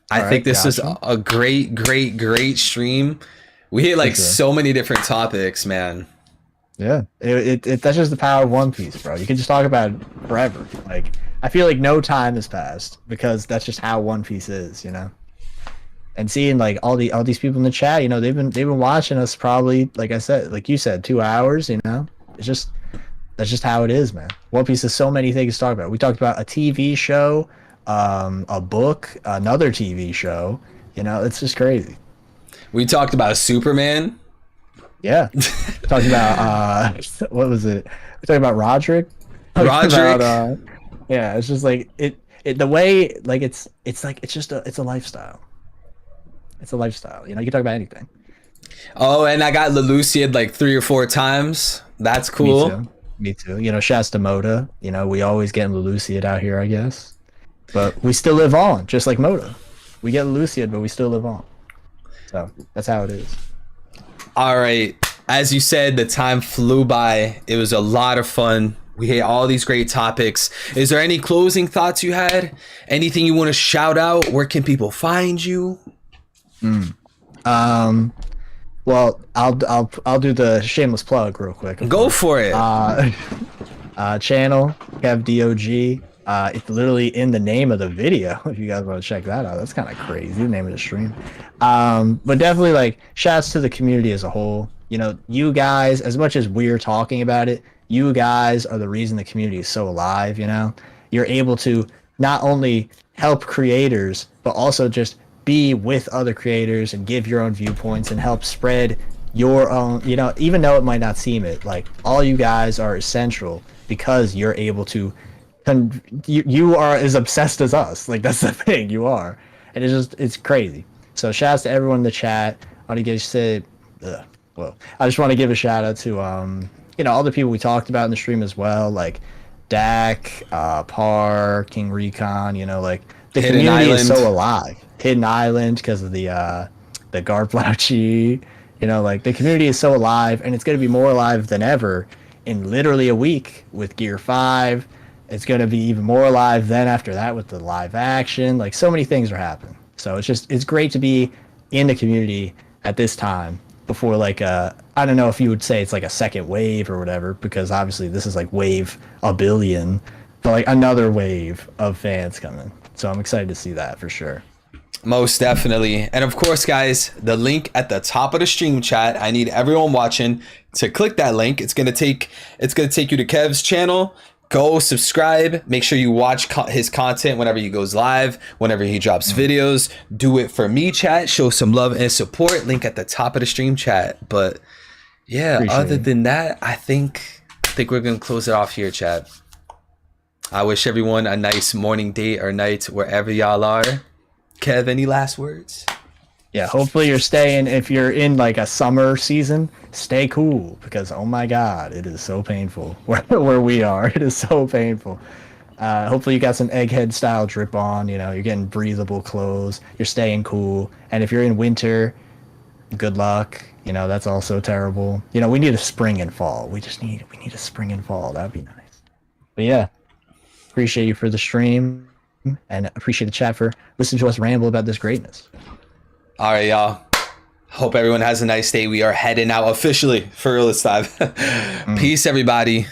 I think this is a great stream. We hit like so many different topics, man. Yeah, that's just the power of One Piece, bro. You can just talk about it forever. Like, I feel like no time has passed because that's just how One Piece is, And seeing like all these people in the chat, they've been watching us probably, like I said, like you said, 2 hours. That's just how it is, man. One Piece has so many things to talk about. We talked about a TV show, a book, another TV show. It's just crazy. We talked about Superman. Yeah. Talked about what was it? We talked about Roderick. Roderick. Yeah, it's just like it the way, like, it's a lifestyle. It's a lifestyle. You can talk about anything. Oh, and I got Lelouch like 3 or 4 times. That's cool. Me too. Shasta Moda. We always get Lelouch out here, I guess. But we still live on, just like Moda. We get Lelouch, but we still live on. So that's how it is. All right. As you said, the time flew by. It was a lot of fun. We hit all these great topics. Is there any closing thoughts you had? Anything you want to shout out? Where can people find you? Well, I'll do the shameless plug real quick. Go for it. Channel Kev DOG. It's literally in the name of the video. If you guys want to check that out, that's kind of crazy. The name of the stream. But definitely, like, shouts to the community as a whole. You guys, as much as we're talking about it, you guys are the reason the community is so alive. You're able to not only help creators, but also just be with other creators and give your own viewpoints and help spread your own, even though it might not seem it, like, all you guys are essential because you're able to, you are as obsessed as us. Like, that's the thing, you are. And it's crazy. So shouts to everyone in the chat. I want to I just want to give a shout out to, all the people we talked about in the stream as well, like Dak, Par, King Recon, like, the Hidden community Island. is so alive. Hidden Island because of the Garplouchy. Like, the community is so alive, and it's going to be more alive than ever in literally a week with Gear 5. It's going to be even more alive then after that with the live action. Like, so many things are happening. So it's great to be in the community at this time before like I don't know if you would say it's like a second wave or whatever, because obviously this is like wave a billion, but like another wave of fans coming. So I'm excited to see that for sure. Most definitely. And of course, guys, the link at the top of the stream chat, I need everyone watching to click that link. It's going to take you to Kev's channel. Go subscribe. Make sure you watch his content whenever he goes live, whenever he drops videos. Do it for me, chat. Show some love and support. Link at the top of the stream chat. But yeah, other than that, I think we're going to close it off here, chat. I wish everyone a nice morning, day, or night wherever y'all are. Kev, any last words? Yeah, hopefully you're staying. If you're in like a summer season, stay cool, because oh my god, it is so painful where we are. It is so painful. Hopefully you got some egghead style drip on. You know, you're getting breathable clothes. You're staying cool. And if you're in winter, good luck. You know, that's also terrible. You know, we need a spring and fall. We need a spring and fall. That'd be nice. But yeah, appreciate you for the stream, and appreciate the chat for listening to us ramble about this greatness. All right, y'all. Hope everyone has a nice day. We are heading out officially for real this time. Peace, everybody.